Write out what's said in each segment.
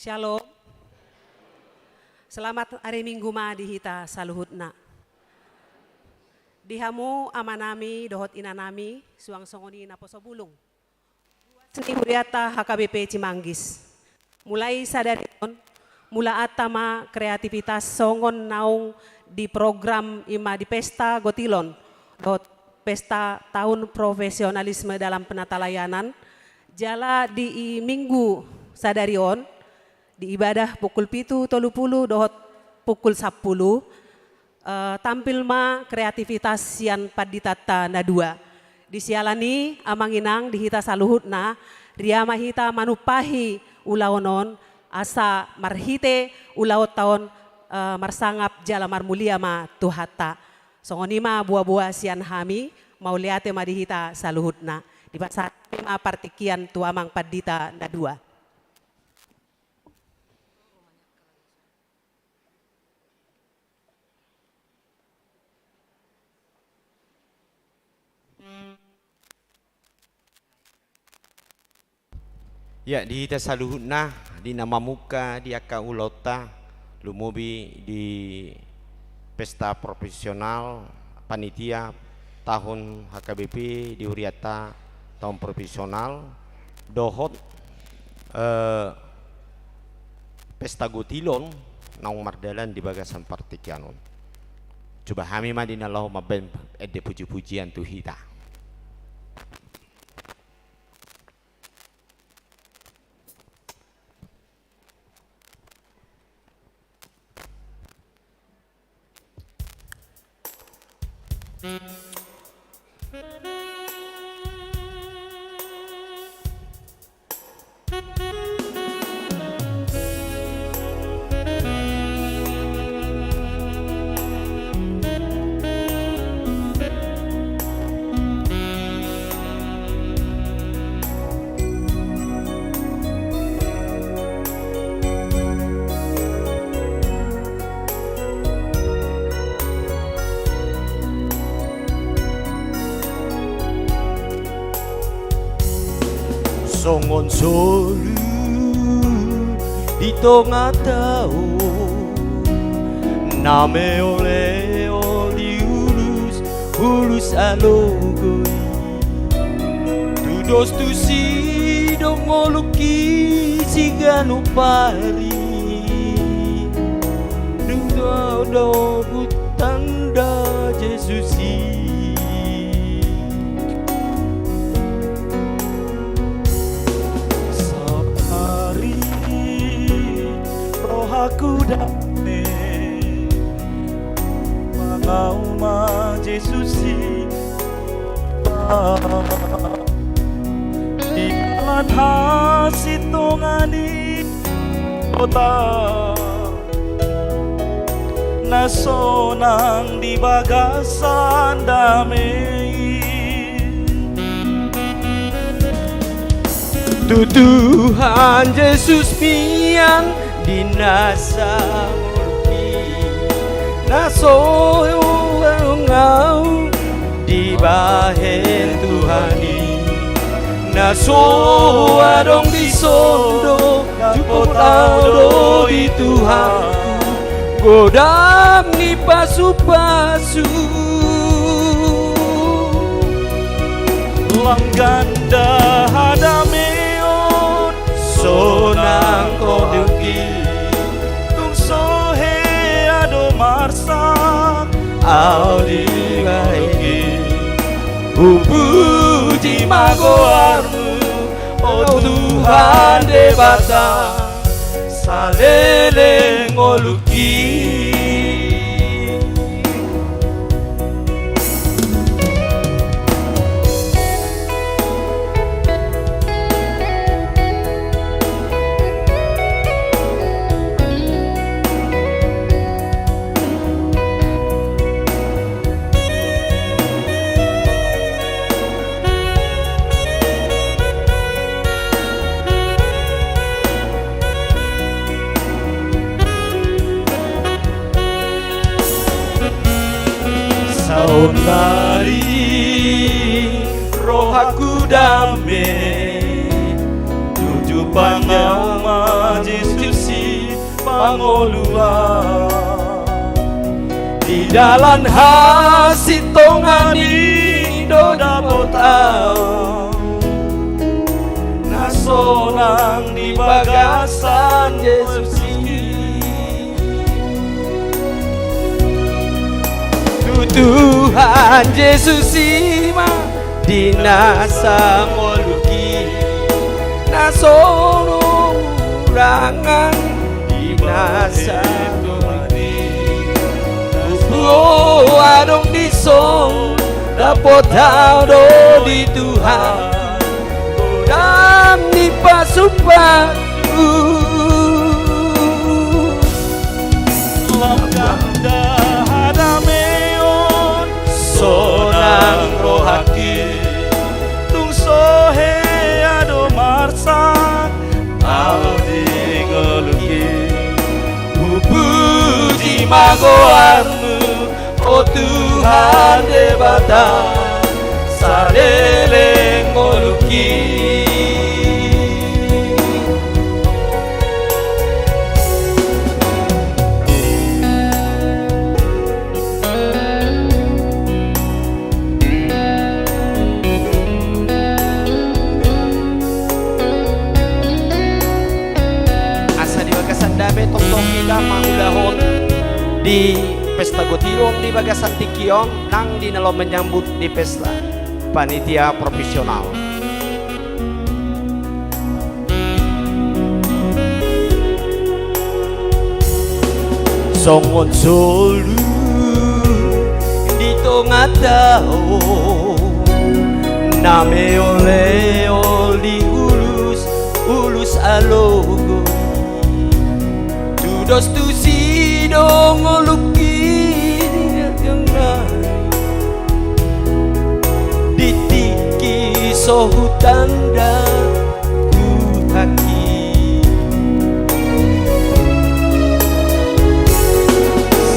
Shalom. Selamat hari Minggu ma dihita saluhutna. Dihamu amanami dohot inanami suang songoni naposo bulung. Seni huriata HKBP Cimanggis. Mulai sadarion, mula atama kreativitas songon naung di program ima di pesta gotilon. Dohot pesta tahun profesionalisme dalam penata layanan. Jala di minggu sadarion. Di ibadah pukul 7.30 dohot pukul 10 tampil ma kreativitas sian paditata na dua. Di sialani amanginang dihita saluhutna ria mahita manupahi ulaonon asa marhite ulaot taon marsangap jala marmulia ma tuhata. Songonima buah-buah sian hami mauliate ma dihita saluhutna. Di pasat ma partikian tuamang padita na dua. Ya, di tasaluhutna di nama muka di aka ulota lumubi di pesta profesional panitia tahun HKBP di Huriata tahun profesional dohot pesta gotilon naung mardalan di bagasan partikianon. Coba kami madina lahu maben ede puji-pujian tuhita. Songon solu di tengah tahu name oleo di hulus alogoi tudos tu si dongoluki sigano pari duda do butanda Jesusi. Aku dame mangau ma Jesusi di kalan hasitongani kota nasonang di bagasan damai Tuhan Yesus miang dinasa mulki naso ngau di bahen Tuhani naso adong di sondo jupot audo di Tuhan godam ni pasu-pasu langganda hadameon sonang koduki marsa audi baiki puji magoarmu oh Tuhan debata salele ngoluki. Saudari roh aku damai tujuh pangau Yesus mangolua di dalam hasi tongani do dapotau nasonang di bagasan Yesus Tuhan Yesus ima dinasa moluki nasono urangan dinasa tumani oh adong disong dapotau do di Tuhan godam ni pasupaku lamganda hadameon sonang rohaki tung sohe ado marsak audi ngoluki puji magoarmu oh Tuhan debata salele ngoluki dame tong kita mangulahon di pesta gotirong di bagasan tikiong nang dinalo menyambut di pesta panitia profesional songon solu dito ngatao name oleh oli ulus alogo dos tu si dong ngolukin yang lain ditiki sohutanda ku haki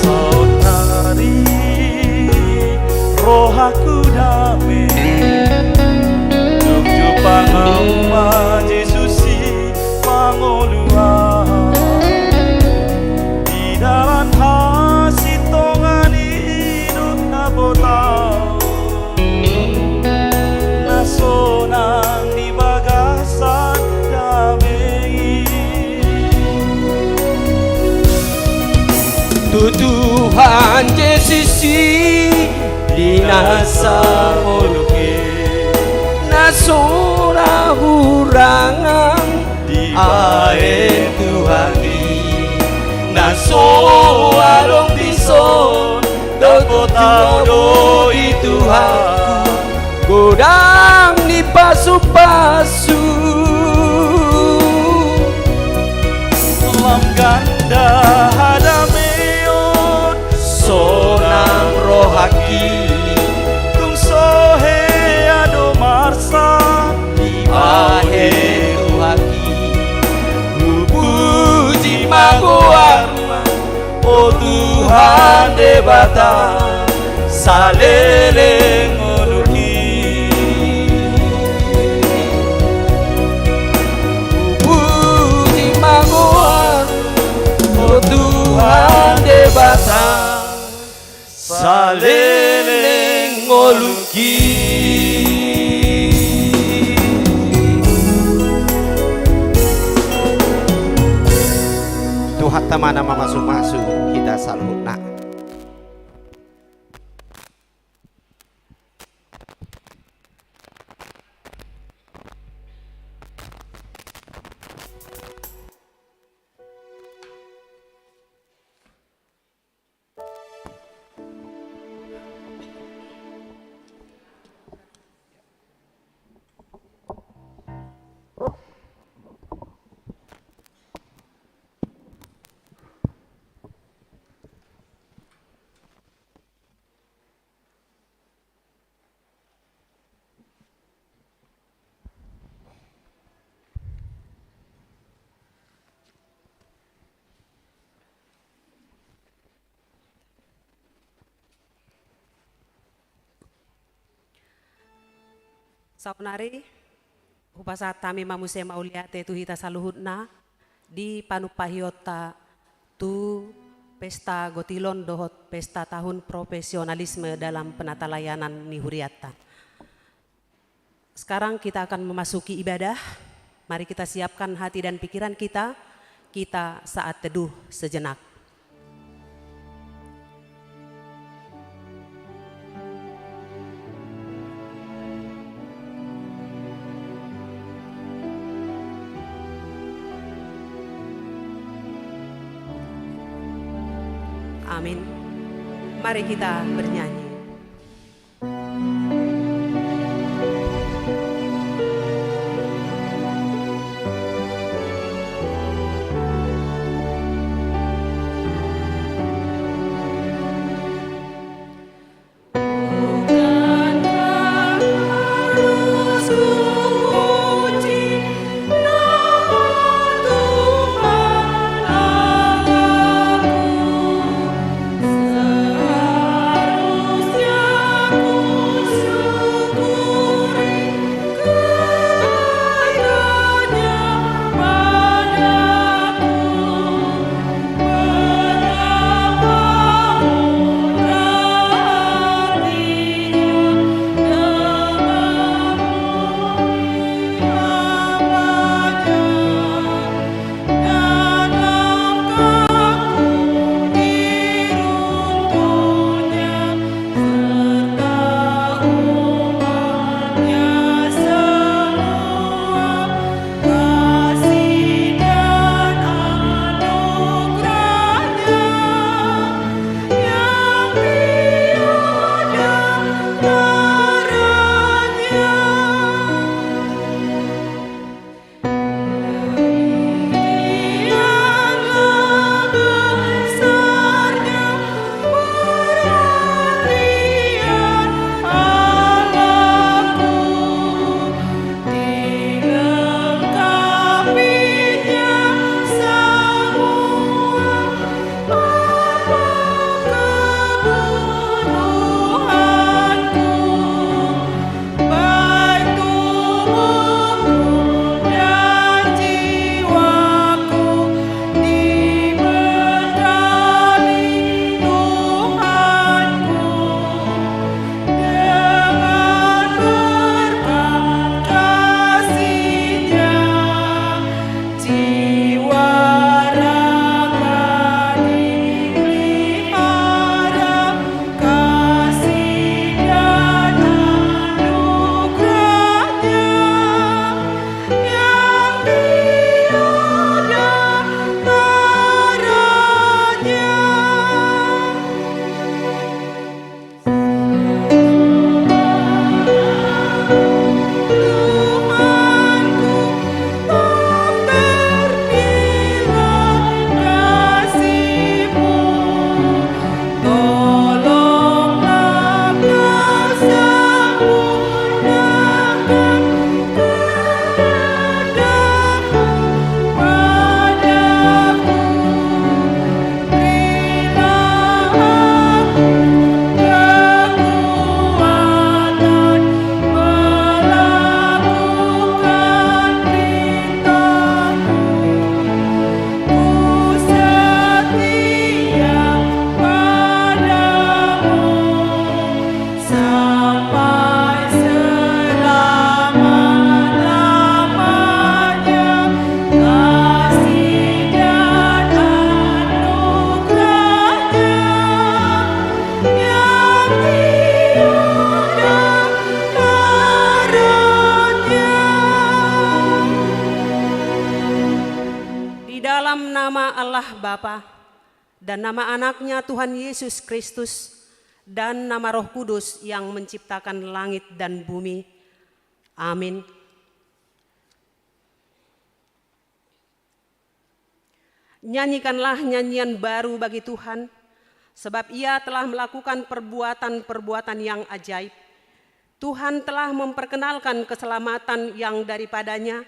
saudari roh aku damai jumpa ngamba Yesusi mangolua dalam hasi tongani hidup nabotau nasonang di bagasan damai Tuhan Yesus dinasa moluki nasora hurangan di air Tuhan naso arong bison dagotau do Tuhan godang ni pasu-pasu lam ganda hadameon sonang rohaki tung sohe ado marsa di ahe Tuhaki puji magoarma oh Tuhan debata salele ngoluki puji magoarma oh Tuhan debata salele ngoluki Tuhan tamana mamasu-masu kita salhutna Saunari, upasa tami mamuse mauliate tuhita saluhutna di panupahiota Tu pesta Gotilon dohot pesta tahun profesionalisme dalam penata layanan Nihuriata. Sekarang kita akan memasuki ibadah. Mari kita siapkan hati dan pikiran kita. Kita saat teduh sejenak. Amin. Mari kita bernyanyi. Bapa dan nama anaknya Tuhan Yesus Kristus dan nama Roh Kudus yang menciptakan langit dan bumi. Amin. Nyanyikanlah nyanyian baru bagi Tuhan, sebab Ia telah melakukan perbuatan-perbuatan yang ajaib. Tuhan telah memperkenalkan keselamatan yang daripadanya,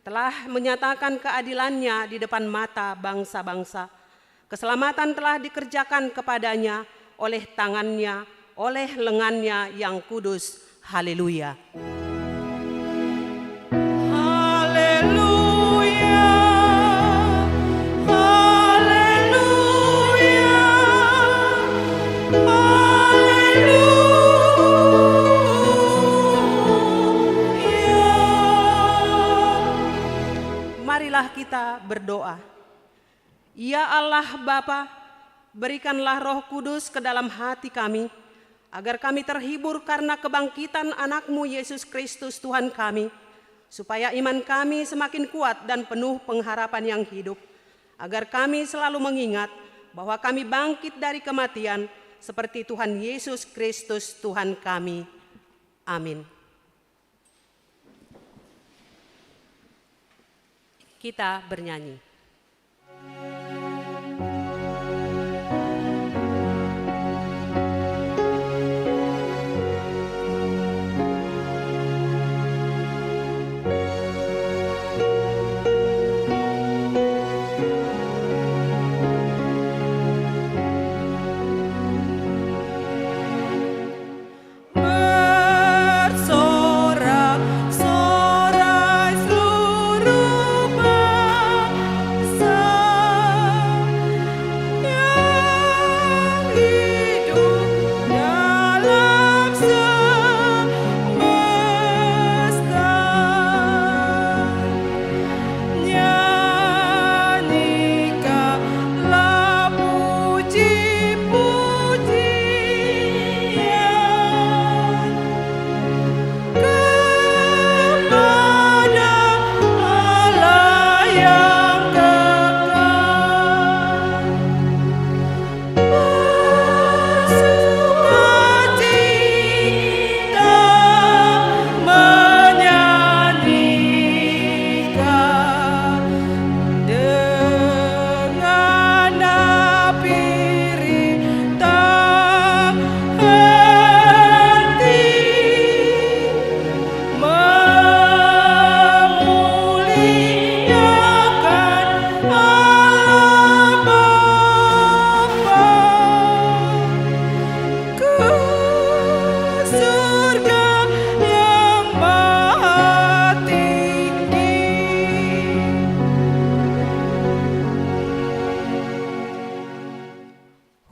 telah menyatakan keadilannya di depan mata bangsa-bangsa. Keselamatan telah dikerjakan kepadanya oleh tangannya, oleh lengannya yang kudus. Haleluya. Haleluya. Haleluya. Ya Allah Bapa, berikanlah Roh Kudus ke dalam hati kami, agar kami terhibur karena kebangkitan anak-Mu Yesus Kristus Tuhan kami, supaya iman kami semakin kuat dan penuh pengharapan yang hidup, agar kami selalu mengingat bahwa kami bangkit dari kematian seperti Tuhan Yesus Kristus Tuhan kami. Amin. Kita bernyanyi.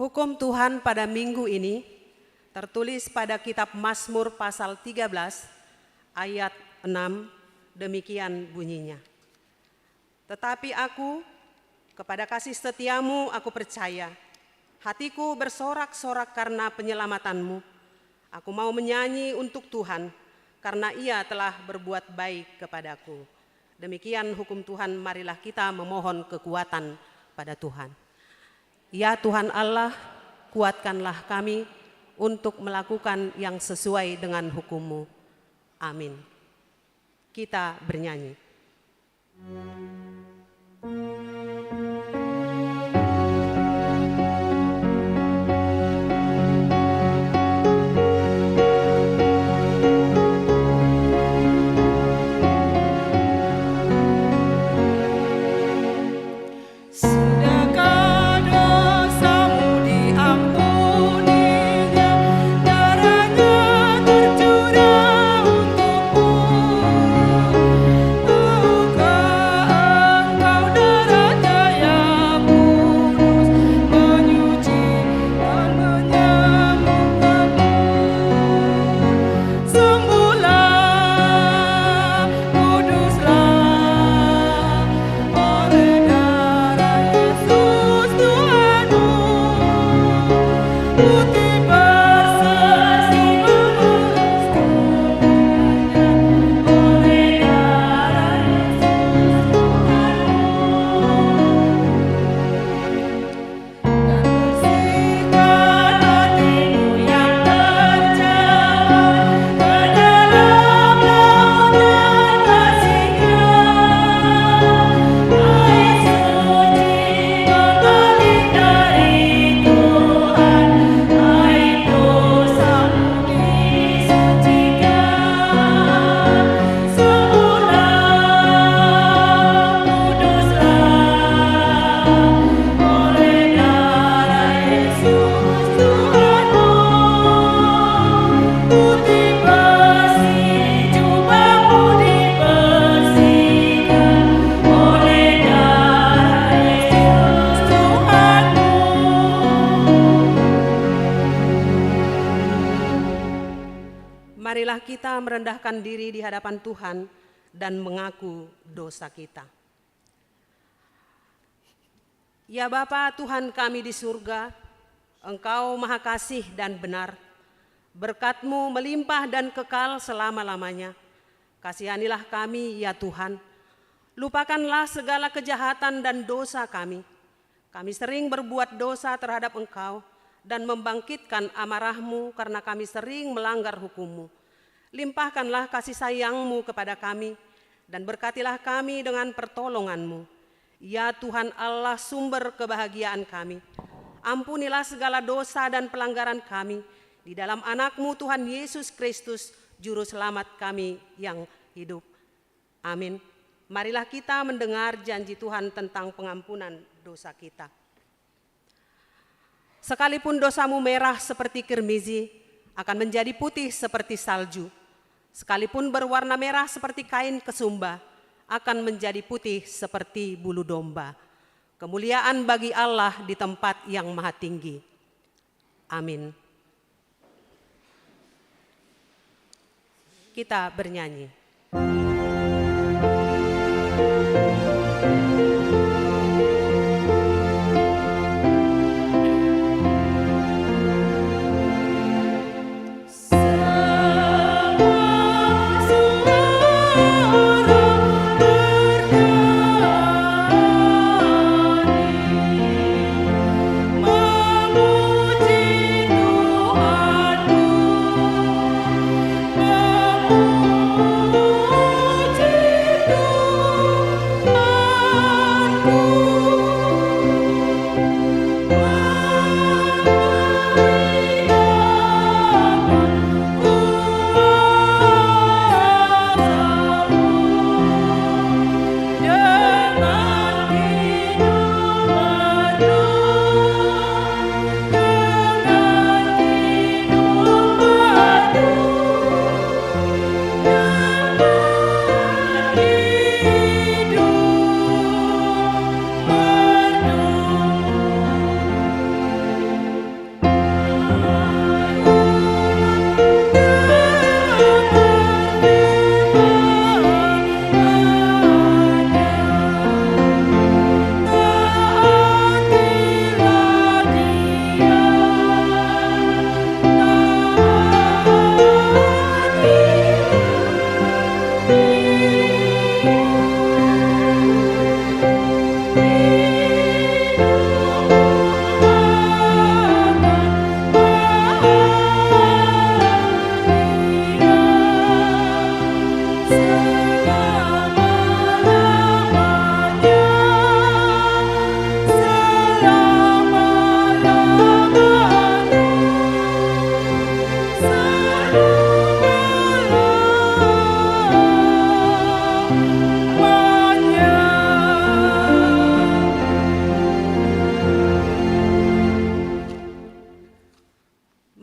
Hukum Tuhan pada minggu ini tertulis pada kitab Mazmur pasal 13 ayat 6, demikian bunyinya. Tetapi aku, kepada kasih setiamu aku percaya, hatiku bersorak-sorak karena penyelamatanmu. Aku mau menyanyi untuk Tuhan, karena Ia telah berbuat baik kepadaku. Demikian hukum Tuhan, marilah kita memohon kekuatan pada Tuhan. Ya Tuhan Allah, kuatkanlah kami untuk melakukan yang sesuai dengan hukum-Mu. Amin. Kita bernyanyi. Marilah kita merendahkan diri di hadapan Tuhan dan mengaku dosa kita. Ya Bapa Tuhan kami di surga, Engkau maha kasih dan benar. Berkat-Mu melimpah dan kekal selama-lamanya. Kasihanilah kami ya Tuhan. Lupakanlah segala kejahatan dan dosa kami. Kami sering berbuat dosa terhadap Engkau dan membangkitkan amarah-Mu karena kami sering melanggar hukum-Mu. Limpahkanlah kasih sayang-Mu kepada kami dan berkatilah kami dengan pertolongan-Mu. Ya Tuhan Allah sumber kebahagiaan kami. Ampunilah segala dosa dan pelanggaran kami di dalam anak-Mu Tuhan Yesus Kristus, Juru Selamat kami yang hidup. Amin. Marilah kita mendengar janji Tuhan tentang pengampunan dosa kita. Sekalipun dosamu merah seperti kirmizi, akan menjadi putih seperti salju. Sekalipun berwarna merah seperti kain kesumba, akan menjadi putih seperti bulu domba. Kemuliaan bagi Allah di tempat yang maha tinggi. Amin. Kita bernyanyi.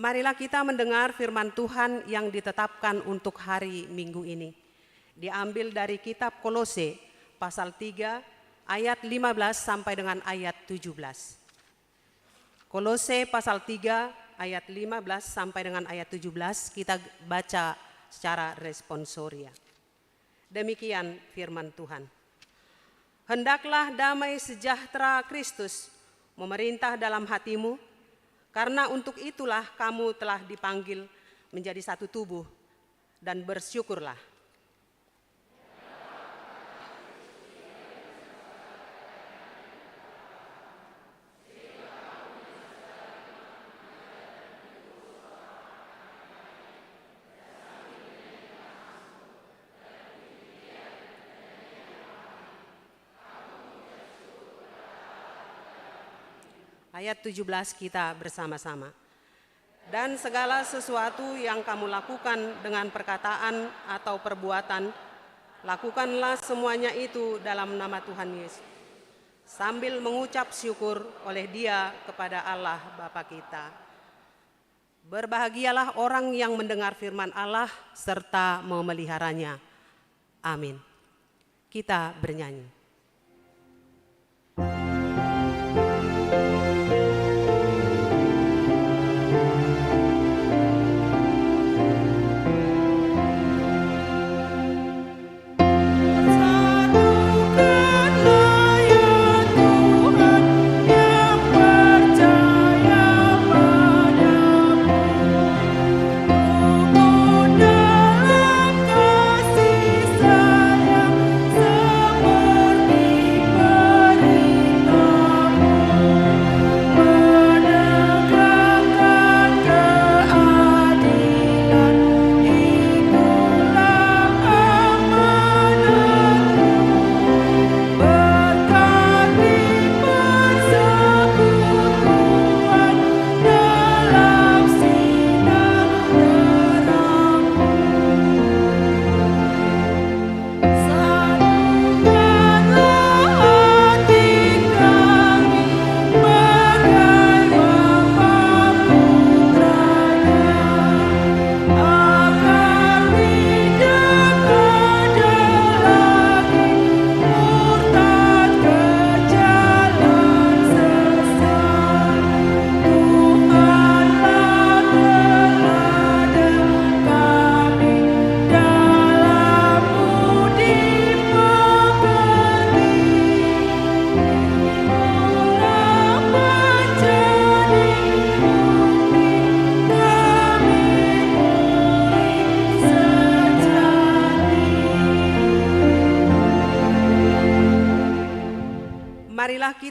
Marilah kita mendengar firman Tuhan yang ditetapkan untuk hari Minggu ini. Diambil dari kitab Kolose pasal 3 ayat 15 sampai dengan ayat 17. Kolose pasal 3 ayat 15 sampai dengan ayat 17 kita baca secara responsoria. Demikian firman Tuhan. Hendaklah damai sejahtera Kristus memerintah dalam hatimu, karena untuk itulah kamu telah dipanggil menjadi satu tubuh, dan bersyukurlah. Ayat 17 kita bersama-sama. Dan segala sesuatu yang kamu lakukan dengan perkataan atau perbuatan, lakukanlah semuanya itu dalam nama Tuhan Yesus, sambil mengucap syukur oleh Dia kepada Allah Bapa kita. Berbahagialah orang yang mendengar firman Allah serta memeliharanya. Amin. Kita bernyanyi.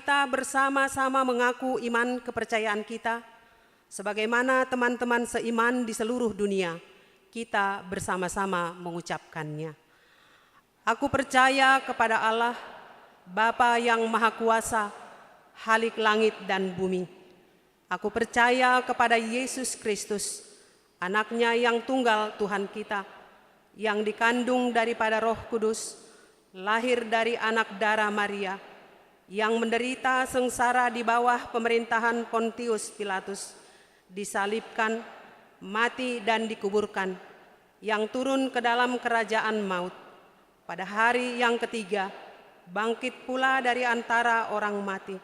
kita bersama-sama mengaku iman kepercayaan kita, sebagaimana teman-teman seiman di seluruh dunia, kita bersama-sama mengucapkannya. Aku percaya kepada Allah, Bapa yang Maha Kuasa, Khalik langit dan bumi. Aku percaya kepada Yesus Kristus, Anaknya yang tunggal Tuhan kita, yang dikandung daripada Roh Kudus, lahir dari anak darah Maria, yang menderita sengsara di bawah pemerintahan Pontius Pilatus, disalibkan, mati dan dikuburkan, yang turun ke dalam kerajaan maut. Pada hari yang ketiga, bangkit pula dari antara orang mati,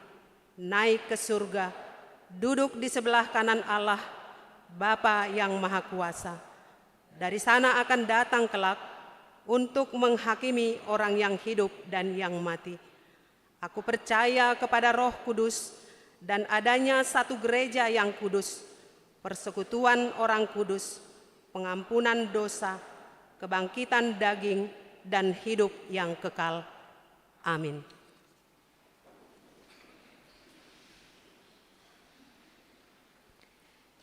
naik ke surga, duduk di sebelah kanan Allah, Bapa yang Maha Kuasa. Dari sana akan datang kelak untuk menghakimi orang yang hidup dan yang mati. Aku percaya kepada Roh Kudus dan adanya satu gereja yang kudus, persekutuan orang kudus, pengampunan dosa, kebangkitan daging, dan hidup yang kekal. Amin.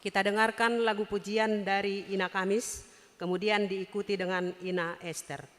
Kita dengarkan lagu pujian dari Ina Kamis, kemudian diikuti dengan Ina Esther.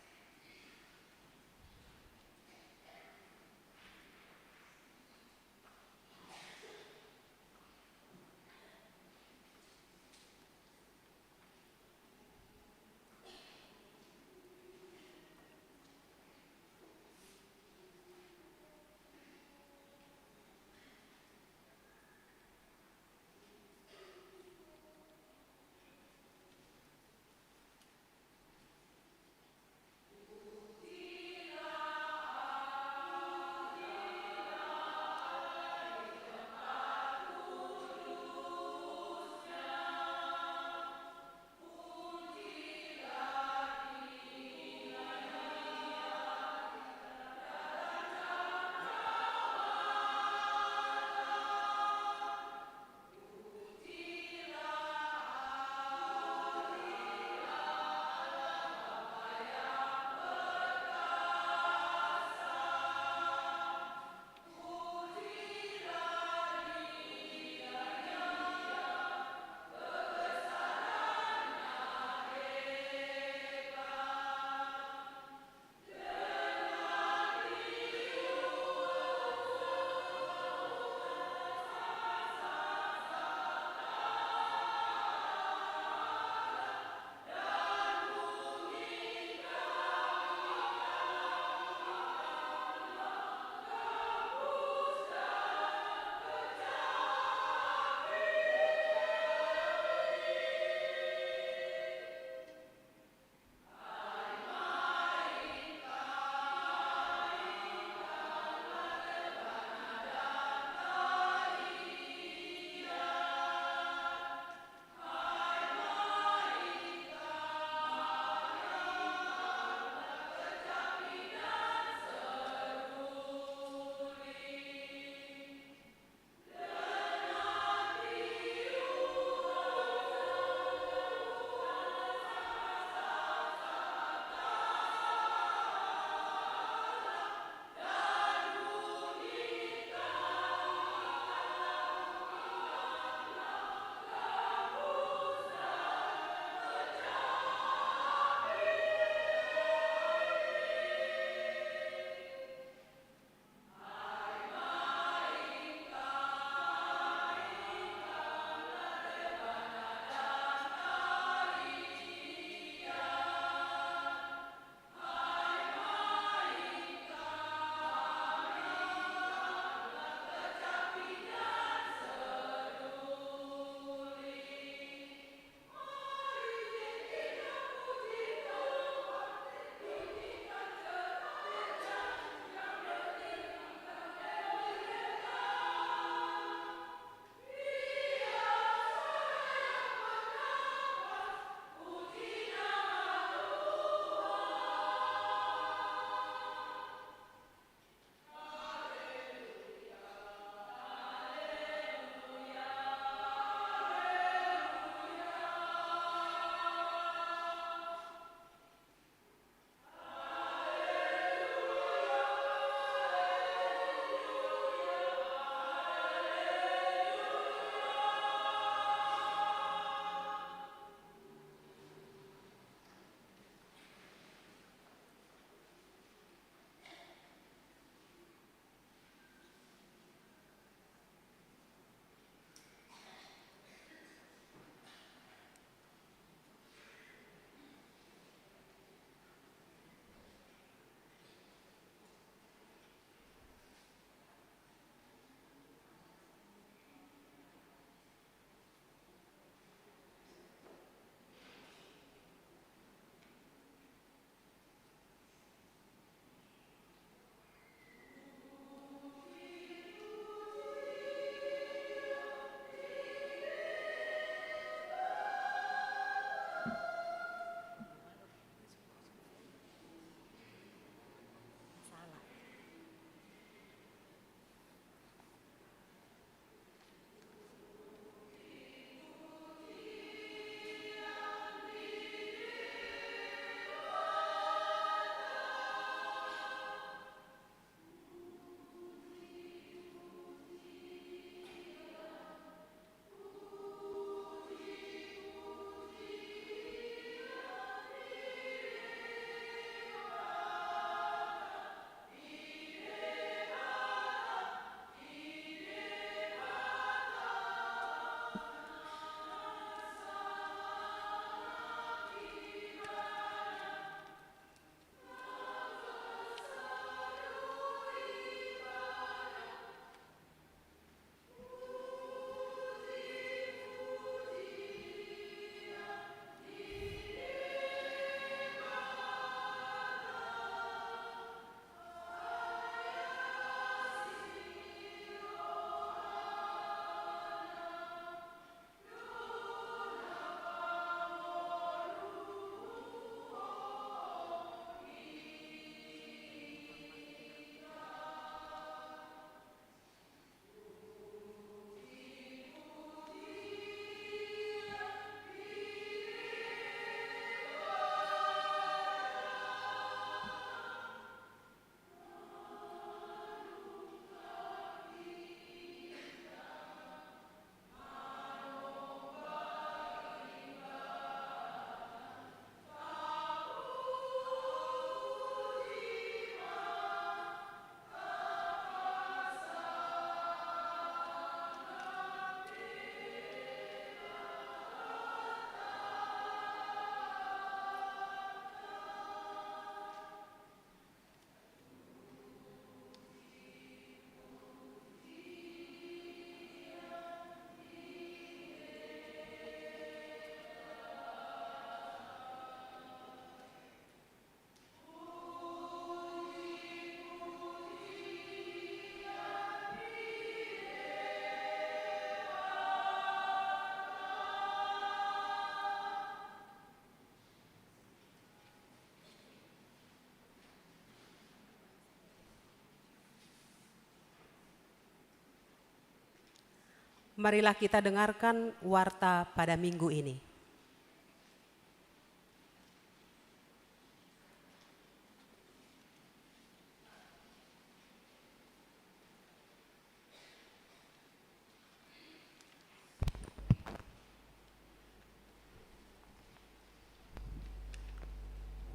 Marilah kita dengarkan warta pada minggu ini.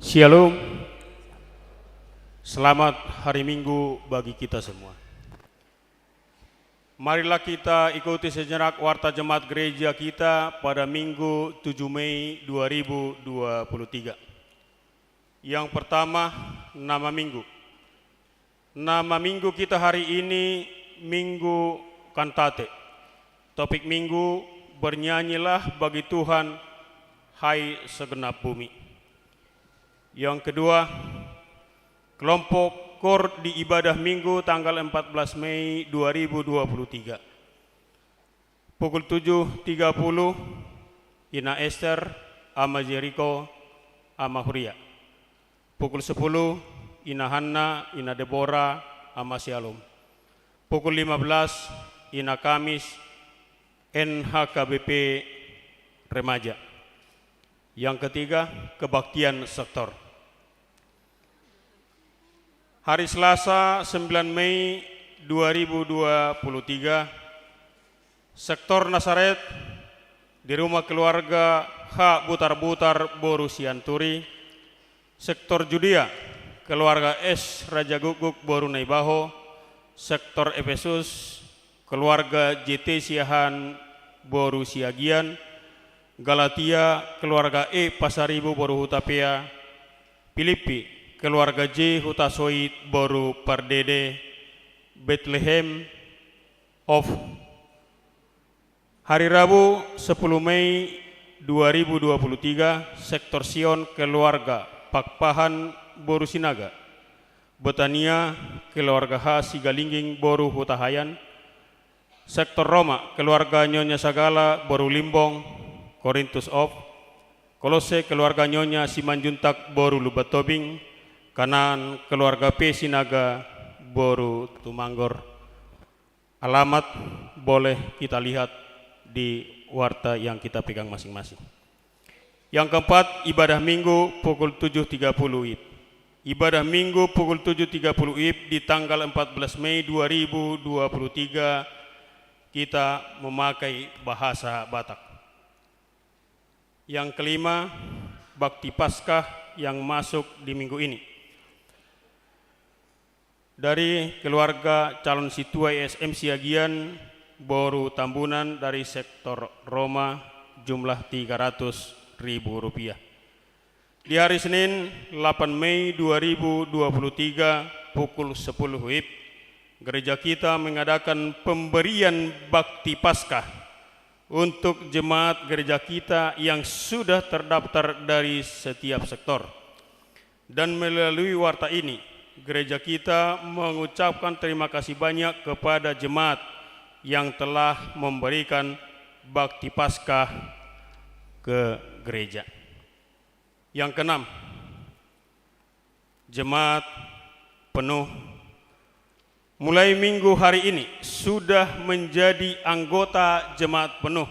Shalom, selamat hari Minggu bagi kita semua. Marilah kita ikuti sejenak warta jemaat gereja kita pada Minggu 7 Mei 2023. Yang pertama, nama Minggu. Nama Minggu kita hari ini Minggu Kantate. Topik Minggu, bernyanyilah bagi Tuhan, hai segenap bumi. Yang kedua, kelompok kor di ibadah Minggu tanggal 14 Mei 2023. Pukul 7.30, Ina Esther, Ama Jericho, Ama Huria. Pukul 10, Ina Hanna, Ina Deborah, Ama Shalom. Pukul 15, Ina Kamis, NHKBP Remaja. Yang ketiga, kebaktian sektor. Hari Selasa 9 Mei 2023, sektor Nasaret di rumah keluarga H. Butar-Butar Boru Sianturi, sektor Judea keluarga S. Raja Guguk Boru Naibaho, sektor Efesus keluarga JT Siahan Boru Siagian, Galatia keluarga E. Pasaribu Boru Hutapea, Filipi keluarga J. Hutasoit Boru Pardede, Bethlehem of. Hari Rabu 10 Mei 2023, sektor Sion keluarga Pakpahan Boru Sinaga, Botania keluarga H. Sigalingging Boru Hutahayan, sektor Roma keluarga Nyonya Sagala Boru Limbong, Korintus of. Kolose keluarga Nyonya Simanjuntak Boru Lubatobing, Kanaan keluarga P. Sinaga Boru Tumanggor. Alamat boleh kita lihat di warta yang kita pegang masing-masing. Yang keempat, ibadah Minggu pukul 7.30 WIB. Ibadah Minggu pukul 7.30 WIB di tanggal 14 Mei 2023 kita memakai bahasa Batak. Yang kelima, bakti Paskah yang masuk di minggu ini. Dari keluarga calon situai SM Siagian Boru Tambunan dari sektor Roma, jumlah Rp300.000. Di hari Senin 8 Mei 2023 pukul 10 WIB, gereja kita mengadakan pemberian bakti Paskah untuk jemaat gereja kita yang sudah terdaftar dari setiap sektor. Dan melalui warta ini, gereja kita mengucapkan terima kasih banyak kepada jemaat yang telah memberikan bakti Paskah ke gereja. Yang keenam, jemaat penuh mulai minggu hari ini sudah menjadi anggota jemaat penuh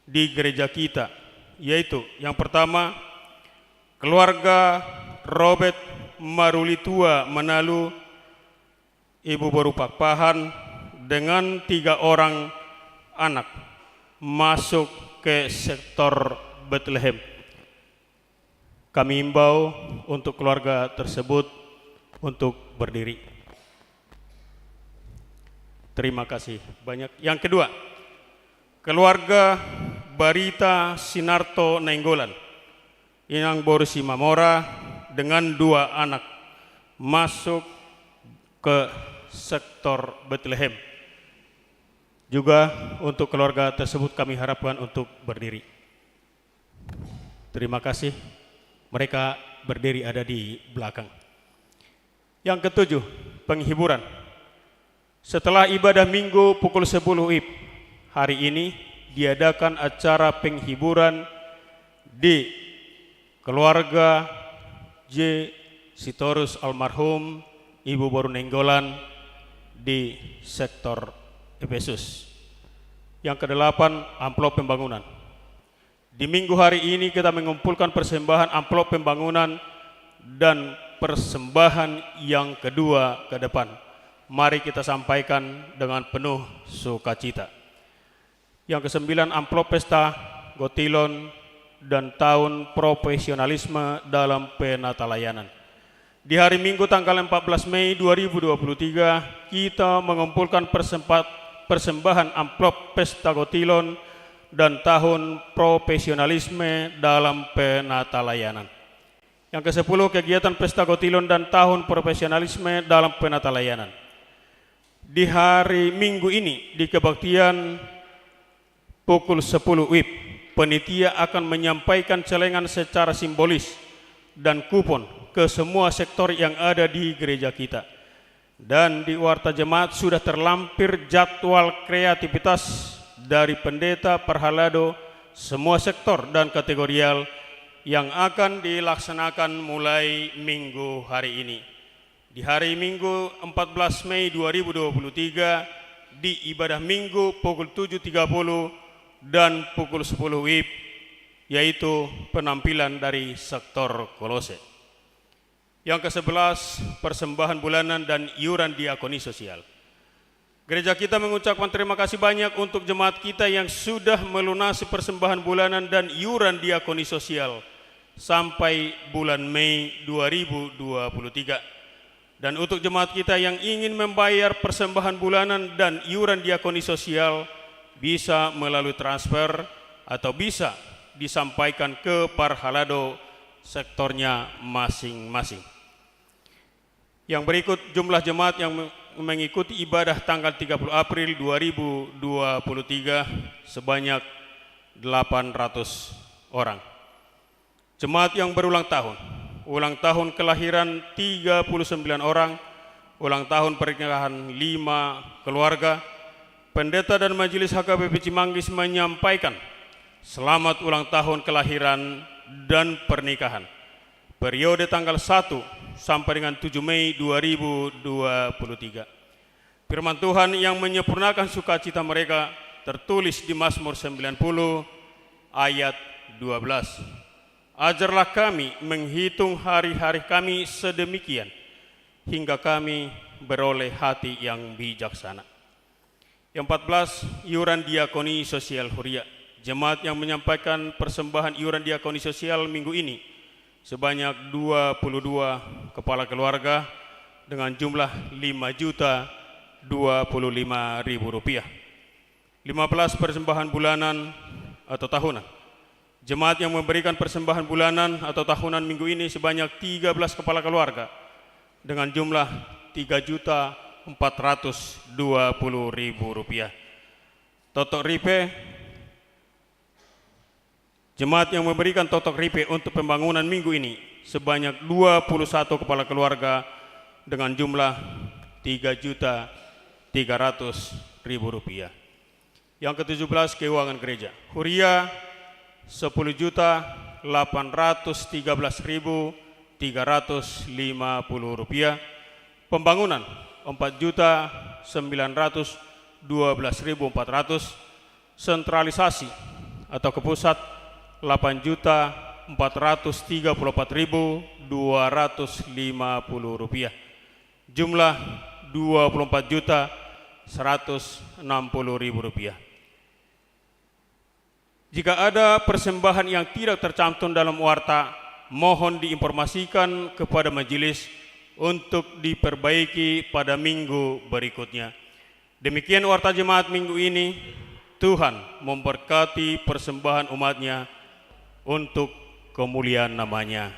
di gereja kita, yaitu yang pertama, keluarga Robert Marulitua Manalu, Ibu Boru Pakpahan dengan 3 orang anak masuk ke sektor Bethlehem. Kami himbau untuk keluarga tersebut untuk berdiri. Terima kasih banyak. Yang kedua, keluarga Barita Sinarto Nainggolan, Inang Boru Simamora dengan 2 anak masuk ke sektor Bethlehem. Juga untuk keluarga tersebut kami harapkan untuk berdiri. Terima kasih. Mereka berdiri ada di belakang. Yang ketujuh, penghiburan. Setelah ibadah Minggu pukul 10 WIB, hari ini diadakan acara penghiburan di keluarga J. Sitorus almarhum Ibu Boru Nainggolan di sektor Efesus. Yang kedelapan, amplop pembangunan. Di minggu hari ini kita mengumpulkan persembahan amplop pembangunan dan persembahan yang kedua ke depan. Mari kita sampaikan dengan penuh sukacita. Yang kesembilan, amplop pesta Gotilon dan tahun profesionalisme dalam penata layanan. Di hari Minggu tanggal 14 Mei 2023, kita mengumpulkan persembahan amplop pesta Gotilon dan tahun profesionalisme dalam penata layanan. Yang ke-10, kegiatan pesta Gotilon dan tahun profesionalisme dalam penata layanan. Di hari Minggu ini, di kebaktian pukul 10 WIB, panitia akan menyampaikan celengan secara simbolis dan kupon ke semua sektor yang ada di gereja kita. Dan di Warta Jemaat sudah terlampir jadwal kreativitas dari pendeta Perhalado semua sektor dan kategorial yang akan dilaksanakan mulai minggu hari ini. Di hari Minggu 14 Mei 2023 di ibadah Minggu pukul 7.30 dan pukul 10 WIB, yaitu penampilan dari sektor Kolose. Yang ke-11, persembahan bulanan dan iuran diakoni sosial. Gereja kita mengucapkan terima kasih banyak untuk jemaat kita yang sudah melunasi persembahan bulanan dan iuran diakoni sosial sampai bulan Mei 2023. Dan untuk jemaat kita yang ingin membayar persembahan bulanan dan iuran diakoni sosial bisa melalui transfer atau bisa disampaikan ke Parhalado sektornya masing-masing. Yang berikut jumlah jemaat yang mengikuti ibadah tanggal 30 April 2023 sebanyak 800 orang. Jemaat yang berulang tahun kelahiran 39 orang, ulang tahun pernikahan 5 keluarga. Pendeta dan Majelis HKBP Cimanggis menyampaikan selamat ulang tahun kelahiran dan pernikahan periode tanggal 1 sampai dengan 7 Mei 2023. Firman Tuhan yang menyempurnakan sukacita mereka tertulis di Mazmur 90 ayat 12. Ajarlah kami menghitung hari-hari kami sedemikian hingga kami beroleh hati yang bijaksana. Yang 14, iuran diakoni sosial Huria. Jemaat yang menyampaikan persembahan iuran diakoni sosial minggu ini sebanyak 22 kepala keluarga dengan jumlah Rp5.025.000. 15 persembahan bulanan atau tahunan. Jemaat yang memberikan persembahan bulanan atau tahunan minggu ini sebanyak 13 kepala keluarga dengan jumlah Rp3.420.000. Totok ripe, jemaat yang memberikan totok ripe untuk pembangunan minggu ini sebanyak 21 kepala keluarga dengan jumlah Rp3.300.000. Yang ke-17, keuangan gereja. Huria Rp10.813.350. Pembangunan Rp4.912.400. Sentralisasi atau ke pusat Rp8.434.250. Jumlah Rp24.160.000. Jika ada persembahan yang tidak tercantum dalam warta, mohon diinformasikan kepada majelis untuk diperbaiki pada minggu berikutnya. Demikian warta jemaat minggu ini. Tuhan memberkati persembahan umatnya untuk kemuliaan namanya.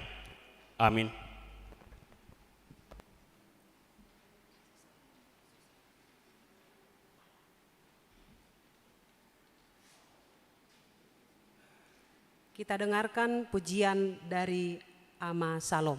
Amin. Kita dengarkan pujian dari Ama Salom.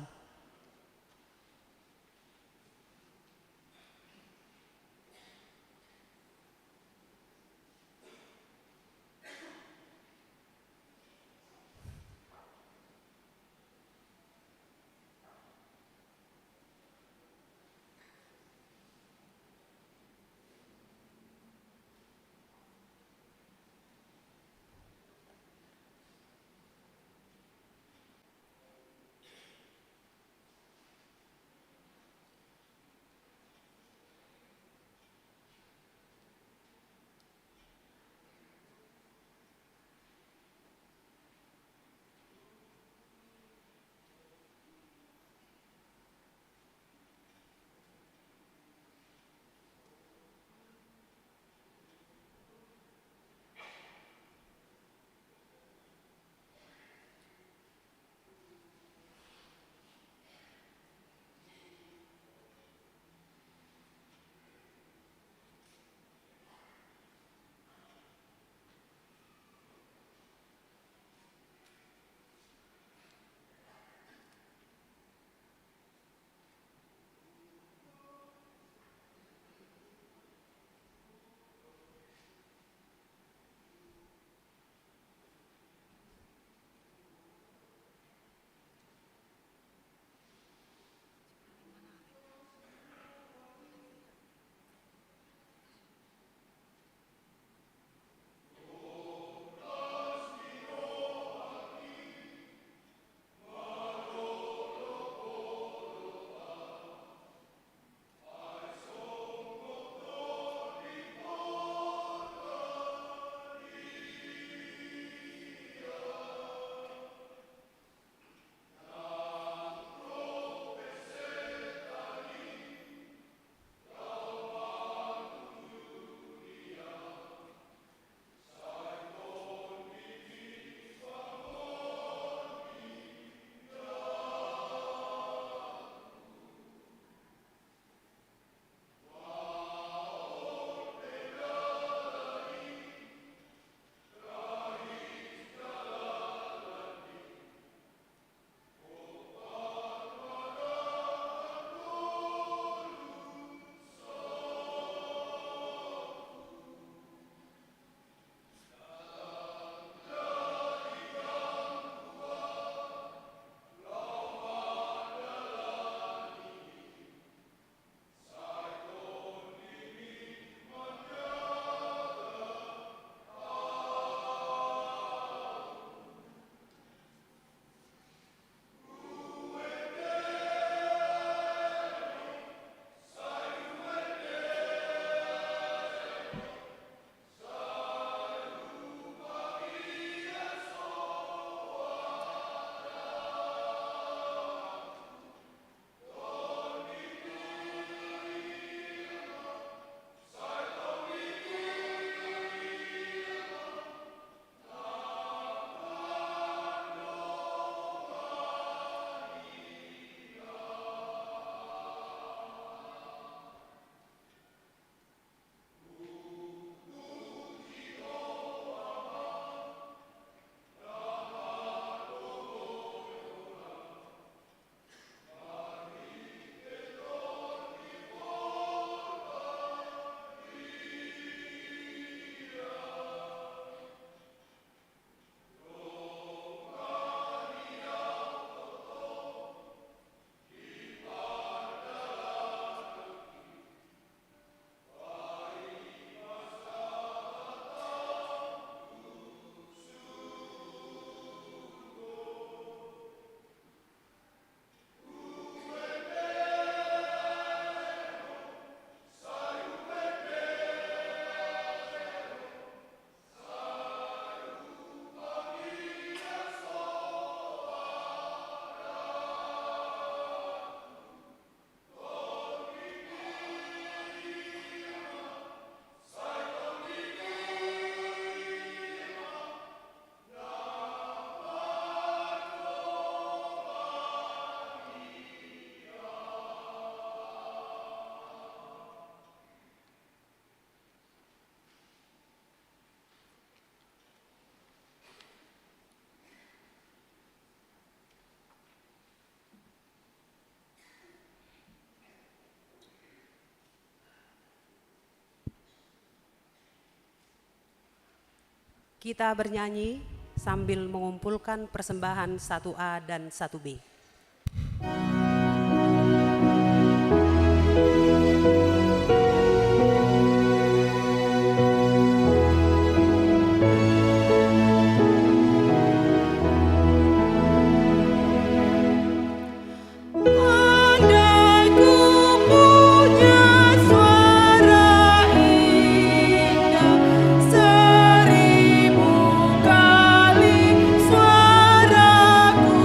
Kita bernyanyi sambil mengumpulkan persembahan 1A dan 1B. Seribu kali suaraku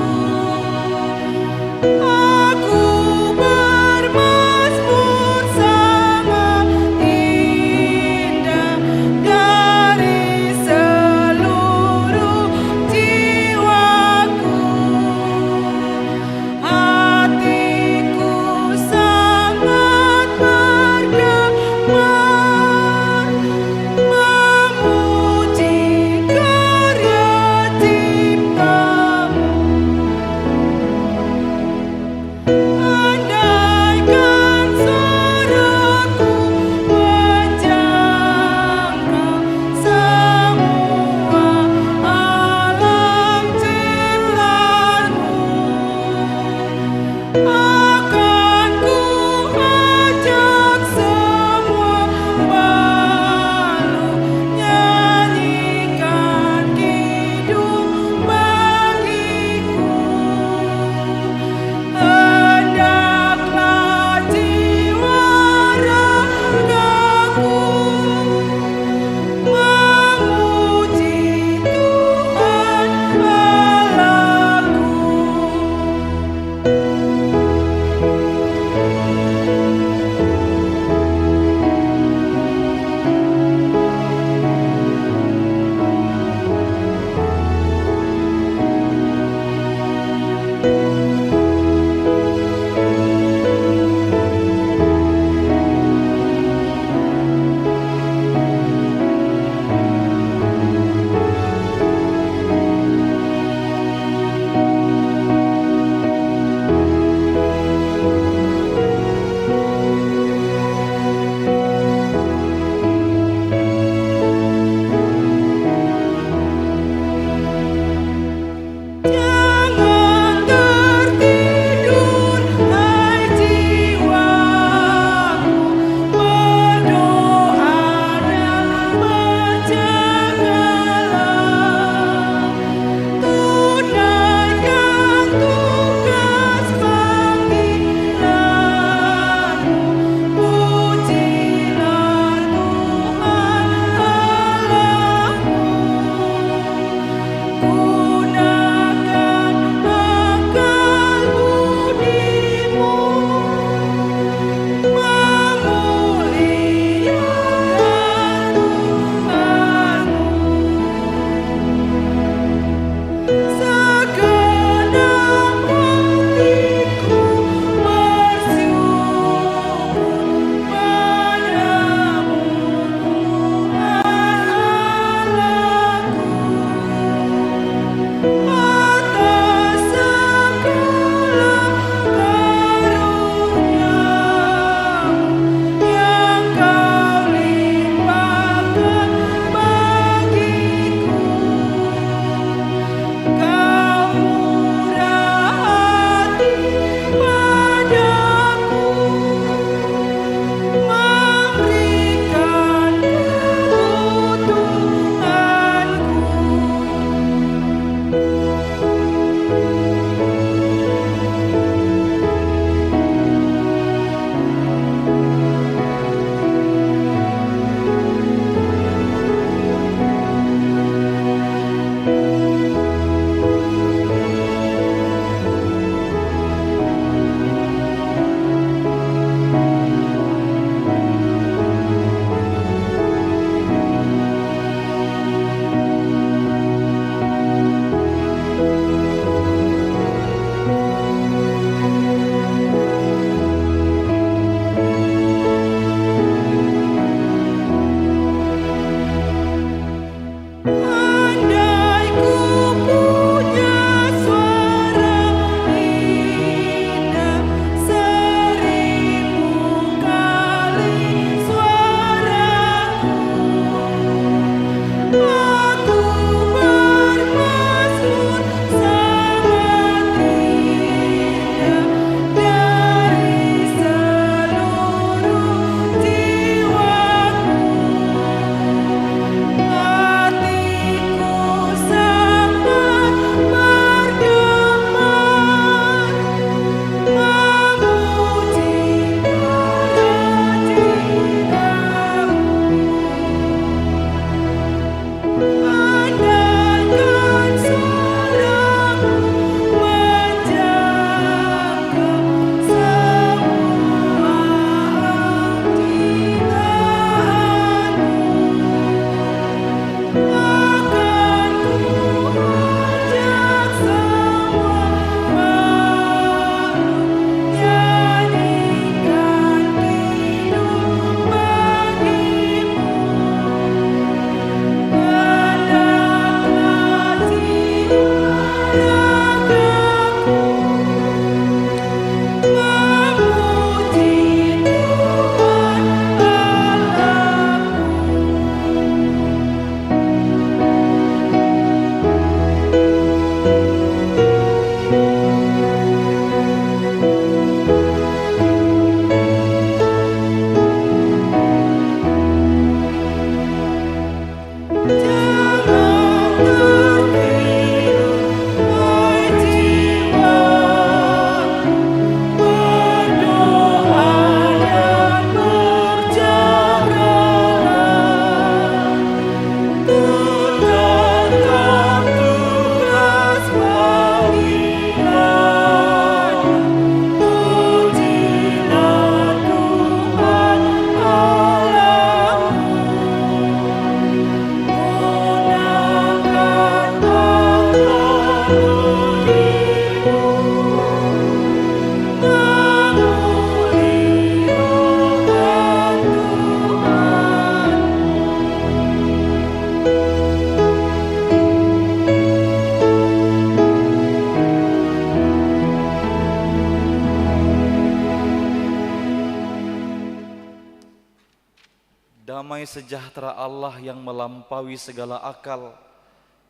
Damai sejahtera Allah yang melampaui segala akal,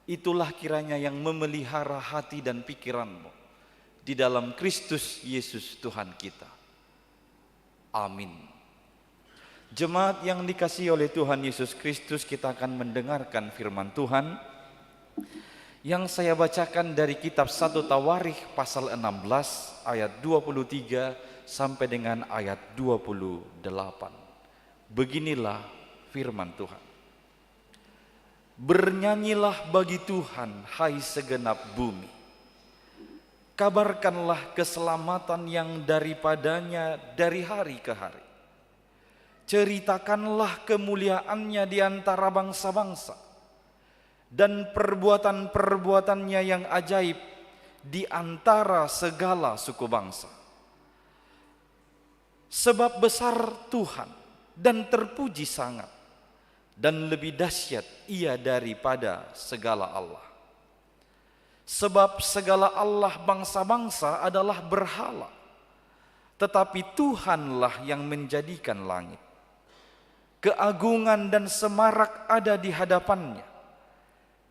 itulah kiranya yang memelihara hati dan pikiranmu di dalam Kristus Yesus Tuhan kita. Amin. Jemaat yang dikasihi oleh Tuhan Yesus Kristus, kita akan mendengarkan firman Tuhan yang saya bacakan dari kitab 1 Tawarikh pasal 16 ayat 23 sampai dengan ayat 28. Beginilah firman Tuhan. Bernyanyilah bagi Tuhan, hai segenap bumi. Kabarkanlah keselamatan yang daripadanya dari hari ke hari. Ceritakanlah kemuliaannya di antara bangsa-bangsa dan perbuatan-perbuatannya yang ajaib di antara segala suku bangsa. Sebab besar Tuhan dan terpuji sangat, dan lebih dahsyat ia daripada segala Allah. Sebab segala Allah bangsa-bangsa adalah berhala, tetapi Tuhanlah yang menjadikan langit. Keagungan dan semarak ada di hadapannya,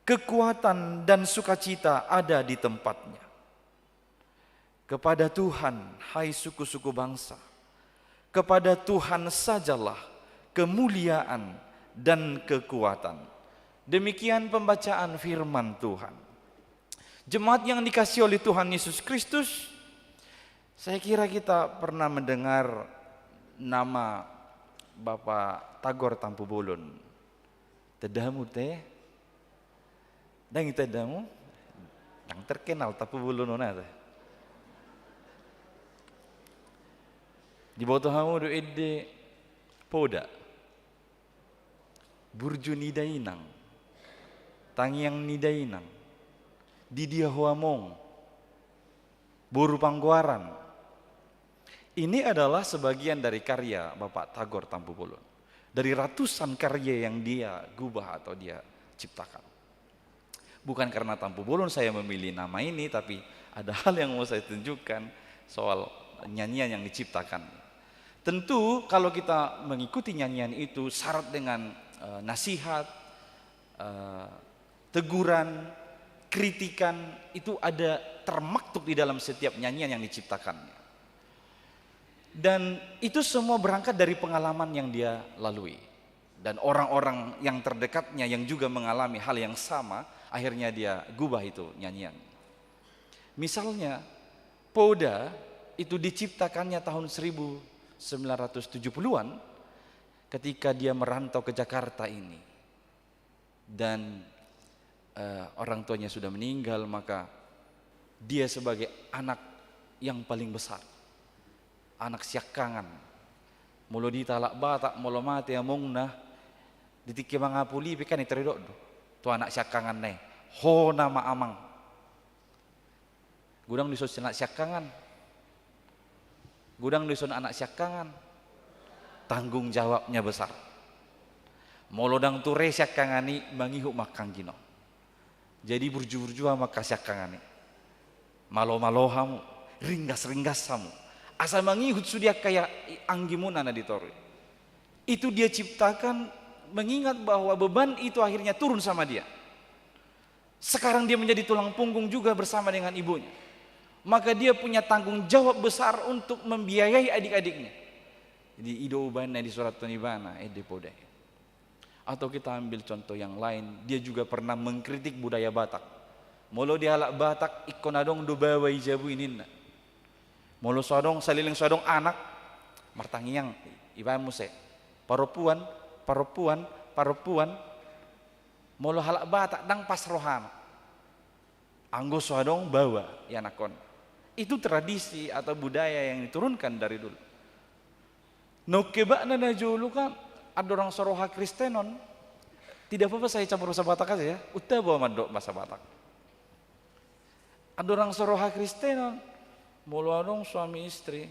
kekuatan dan sukacita ada di tempatnya. Kepada Tuhan, hai suku-suku bangsa, kepada Tuhan sajalah kemuliaan dan kekuatan. Demikian pembacaan firman Tuhan. Jemaat yang dikasihi oleh Tuhan Yesus Kristus, saya kira kita pernah mendengar nama Bapak Tagor Tampu Bolon. Tedamu teh, dan tedamu yang terkenal Tampu Bolon teh. Di bawah hamu do ede poda burju nidainang tangiang nidainang di dia huamong boru pangguaran. Ini adalah sebagian dari karya Bapak Tagor Tampu Bolon, dari ratusan karya yang dia gubah atau dia ciptakan. Bukan karena Tampu Bolon saya memilih nama ini, tapi ada hal yang mau saya tunjukkan soal nyanyian yang diciptakan. Tentu kalau kita mengikuti nyanyian itu syarat dengan nasihat, teguran, kritikan, itu ada termaktub di dalam setiap nyanyian yang diciptakannya. Dan itu semua berangkat dari pengalaman yang dia lalui. Dan orang-orang yang terdekatnya yang juga mengalami hal yang sama, akhirnya dia gubah itu nyanyian. Misalnya, Poda itu diciptakannya tahun 1970-an ketika dia merantau ke Jakarta ini, dan orang tuanya sudah meninggal, maka dia sebagai anak yang paling besar, anak siakangan, mulo di talak batak mulo mati amongna ditiki mangapuli pikan iteredok tu anak siakangan nih ho nama amang gudang di anak siakangan. Gudang dusun anak siakangan, tanggung jawabnya besar. Molodang ture siakangani mangihuk makang gino. Jadi burju-burju maka siakangani. Malo-malohamu, ringgas-ringgasamu. Asa mangihut sudia kayak anggimun anak ditore. Itu dia ciptakan mengingat bahwa beban itu akhirnya turun sama dia. Sekarang dia menjadi tulang punggung juga bersama dengan ibunya. Maka dia punya tanggung jawab besar untuk membiayai adik-adiknya. Jadi ido ubana di surat tonibana ede podai. Atau kita ambil contoh yang lain, dia juga pernah mengkritik budaya Batak. Molo dia halak Batak ikonadong do bawa ijabu inin. Molo sodong saliling sodong anak martangiang ibae muse. Parupuan, parupuan, parupuan. Molo halak Batak dang pas rohana. Anggo sodong bawa ya nakon. Itu tradisi atau budaya yang diturunkan dari dulu. No kebak na julu kan ada orang Soroha Kristenon. Tidak apa-apa saya campur bahasa Batak aja ya. Udah bawa mandok bahasa Batak. Ada orang Soroha Kristenon. Mulu adong suami istri.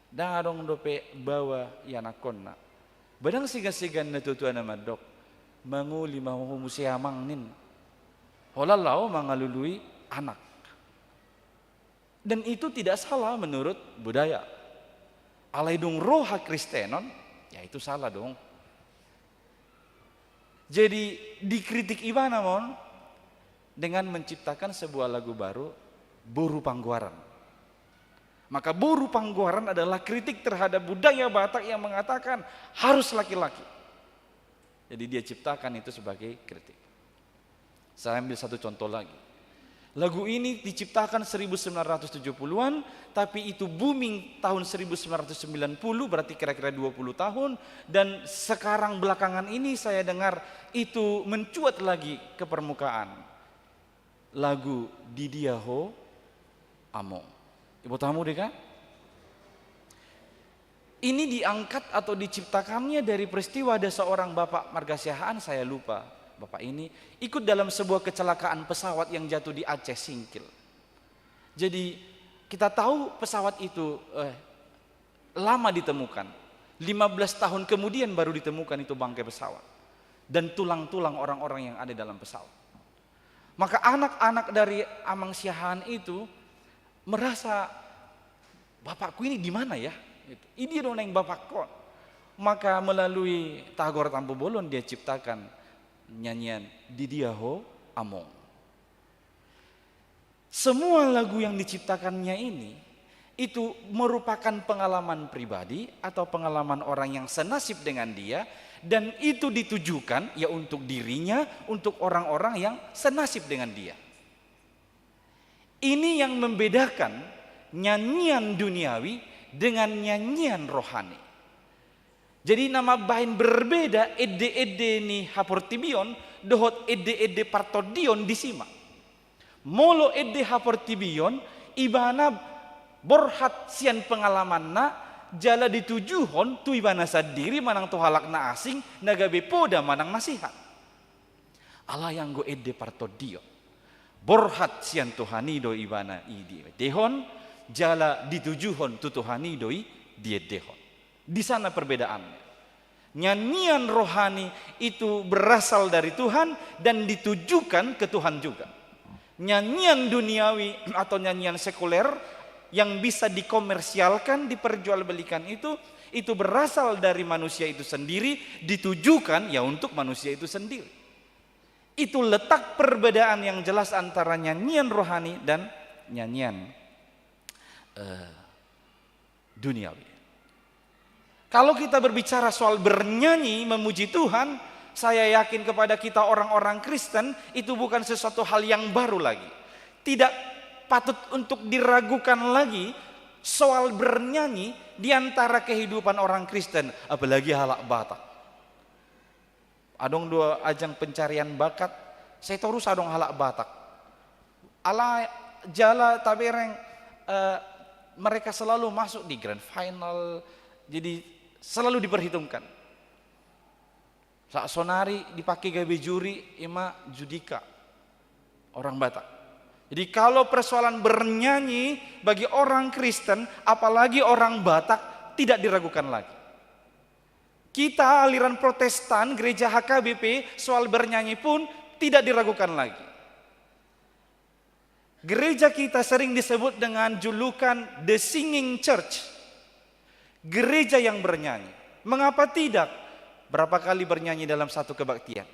Dan adong dope bawa yanakonna. Badang siga-sigan na tutuan na mandok. Manguli mahumusiamang nin. Holalao mangalului anak. Dan itu tidak salah menurut budaya. Alaidung roha Kristenon. Ya itu salah dong. Jadi dikritik Iwana mon dengan menciptakan sebuah lagu baru, Boru Pangguaran. Maka Boru Pangguaran adalah kritik terhadap budaya Batak yang mengatakan harus laki-laki. Jadi dia ciptakan itu sebagai kritik. Saya ambil satu contoh lagi. Lagu ini diciptakan 1970-an, tapi itu booming tahun 1990, berarti kira-kira 20 tahun. Dan sekarang belakangan ini saya dengar itu mencuat lagi ke permukaan. Lagu Didiaho Among. Ibu tahu deh kan? Ini diangkat atau diciptakannya dari peristiwa ada seorang bapak margasiahaan, saya lupa. Bapak ini ikut dalam sebuah kecelakaan pesawat yang jatuh di Aceh Singkil. Jadi kita tahu pesawat itu lama ditemukan. 15 tahun kemudian baru ditemukan itu bangkai pesawat. Dan tulang-tulang orang-orang yang ada dalam pesawat. Maka anak-anak dari Amang Siahaan itu merasa, bapakku ini di mana ya? Ini dong yang bapakku. Maka melalui Tagor Tampu Bolon dia ciptakan nyanyian Didiaho Among. Semua lagu yang diciptakannya ini itu merupakan pengalaman pribadi atau pengalaman orang yang senasib dengan dia, dan itu ditujukan ya untuk dirinya, untuk orang-orang yang senasib dengan dia. Ini yang membedakan nyanyian duniawi dengan nyanyian rohani. Jadi nama bain berbeda, ede-ede ni haportibion, dohot ede-ede partodion disima. Molo ede haportibion, ibana borhat sian pengalaman na, jala ditujuhon, tu ibana sadiri manang tuhalak na asing, nagabe poda manang nasihat. Allah yang go ede partodion. Borhat sian tuhani do ibana idi dehon, jala ditujuhon tu tuhani doi dia dehon. Di sana perbedaannya. Nyanyian rohani itu berasal dari Tuhan dan ditujukan ke Tuhan juga. Nyanyian duniawi atau nyanyian sekuler yang bisa dikomersialkan, diperjualbelikan itu berasal dari manusia itu sendiri, ditujukan ya untuk manusia itu sendiri. Itu letak perbedaan yang jelas antara nyanyian rohani dan nyanyian duniawi. Kalau kita berbicara soal bernyanyi memuji Tuhan, saya yakin kepada kita orang-orang Kristen itu bukan sesuatu hal yang baru lagi. Tidak patut untuk diragukan lagi soal bernyanyi di antara kehidupan orang Kristen, apalagi halak Batak. Adong dua ajang pencarian bakat, saya terus adong halak Batak. Ala jala tabereng mereka selalu masuk di grand final, jadi selalu diperhitungkan. Saat sonari dipakai gabe juri ima judika orang Batak. Jadi kalau persoalan bernyanyi bagi orang Kristen, apalagi orang Batak, tidak diragukan lagi. Kita aliran Protestan, gereja HKBP, soal bernyanyi pun tidak diragukan lagi. Gereja kita sering disebut dengan julukan The Singing Church. Gereja yang bernyanyi. Mengapa tidak? Berapa kali bernyanyi dalam satu kebaktian?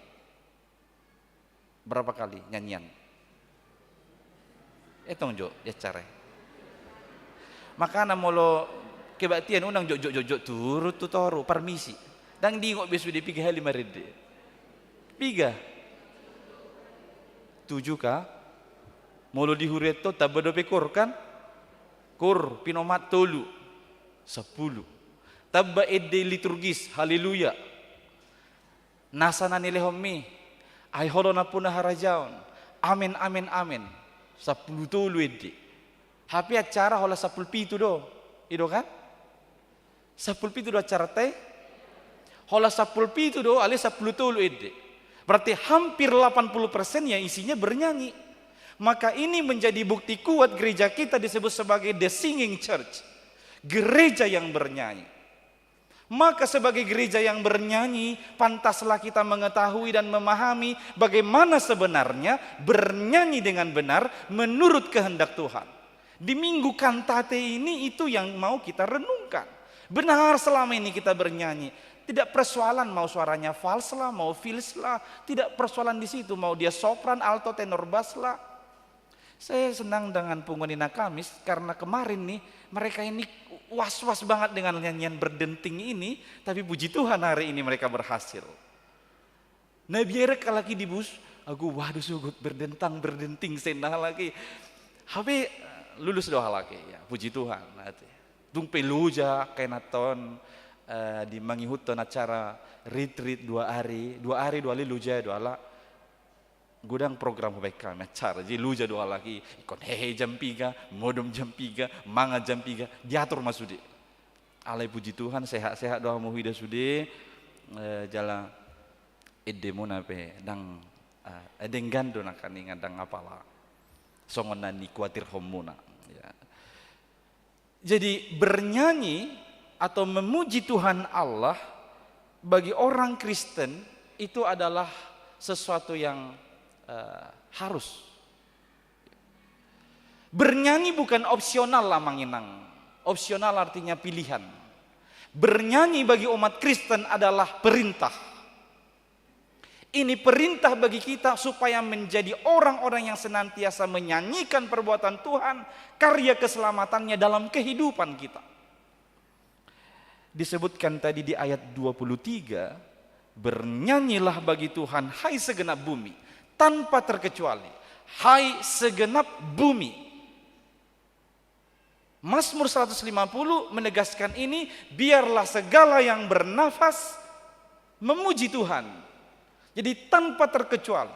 Berapa kali nyanyian? Etong jo, ya cara. Maka namolo kebaktian unang jok turut tutoru permisi. Dan di ngok besu dipikir 5 rede. Piga. 7 kah? Molo di hureto tabado pekor kan? Kur pinomat tolu 10. Tabba edde liturgis haleluya. Nasana nilehomi ay holona puna harajaon. Amin amin amin. 10 tolu edde. Hapi acara hola 10 pitu do. Ido kan? 10 pitu do acara teh. Hola 10 pitu do ale 10 tolu edde. Berarti hampir 80% yang isinya bernyanyi. Maka ini menjadi bukti kuat gereja kita disebut sebagai the singing church. Gereja yang bernyanyi. Maka sebagai gereja yang bernyanyi, pantaslah kita mengetahui dan memahami bagaimana sebenarnya bernyanyi dengan benar menurut kehendak Tuhan. Di minggu kantate ini itu yang mau kita renungkan. Benar selama ini kita bernyanyi. Tidak persoalan mau suaranya fals lah, mau fils lah. Tidak persoalan di situ, mau dia sopran, alto, tenor, bass lah. Saya senang dengan Pungunina Kamis karena kemarin nih mereka ini was-was banget dengan nyanyian berdenting ini, tapi puji Tuhan hari ini mereka berhasil. Nah biar lagi di bus, aku waduh sugut berdentang berdenting sendah lagi. Tapi lulus doa lagi ya, puji Tuhan. Tung peluja kenaton di mangihuton acara retreat 2 hari 2 hari luja 2 ala. Gudang program mereka acara jadi luja 2 lagi ikon hehe jam 3 modom jam 3 manga jam 3 diatur masude alai puji Tuhan sehat-sehat doa muhida sude jala edemo nape dang edengando nakani ngadang apala songon nani kuatir homuna ya. Jadi bernyanyi atau memuji Tuhan Allah bagi orang Kristen itu adalah sesuatu yang harus. Bernyanyi bukan opsional lah manginang. Opsional artinya pilihan. Bernyanyi bagi umat Kristen adalah perintah. Ini perintah bagi kita supaya menjadi orang-orang yang senantiasa menyanyikan perbuatan Tuhan, karya keselamatannya dalam kehidupan kita. Disebutkan tadi di ayat 23, bernyanyilah bagi Tuhan hai segenap bumi. Tanpa terkecuali, hai segenap bumi. Mazmur 150 menegaskan ini, biarlah segala yang bernafas memuji Tuhan. Jadi tanpa terkecuali,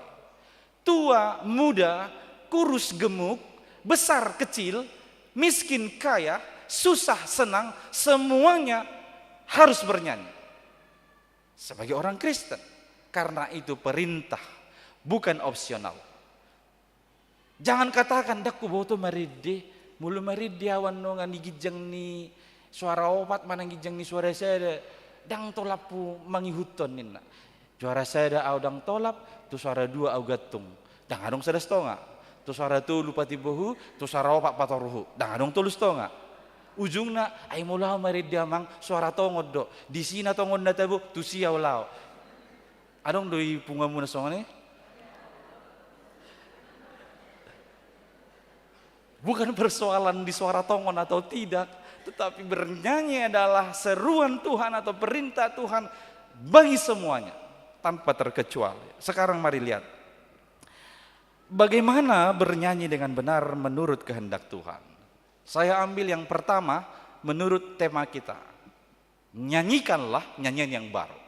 tua, muda, kurus, gemuk, besar, kecil, miskin, kaya, susah, senang, semuanya harus bernyanyi. Sebagai orang Kristen, karena itu perintah. Bukan opsional. Jangan katakan dakku boto maride, mulu maride awan no ngani gijang ni suara opat mana gijang ni suara saya dang tolapu mangihuton nina. Suara saya au dang tolap, tu suara 2 au gatung. Dang adong sada stonga. Tu suara tu lupa tibohu, tu suara opat patoruhu. Dang adong tulus tonga. Ujungna ay mula maride amang suara tongod do. Di sina tongod na tabu tu siaw lao. Adong doi pungamu na songane. Bukan persoalan di suara tongon atau tidak, tetapi bernyanyi adalah seruan Tuhan atau perintah Tuhan bagi semuanya tanpa terkecuali. Sekarang mari lihat bagaimana bernyanyi dengan benar menurut kehendak Tuhan. Saya ambil yang pertama menurut tema kita. Nyanyikanlah nyanyian yang baru.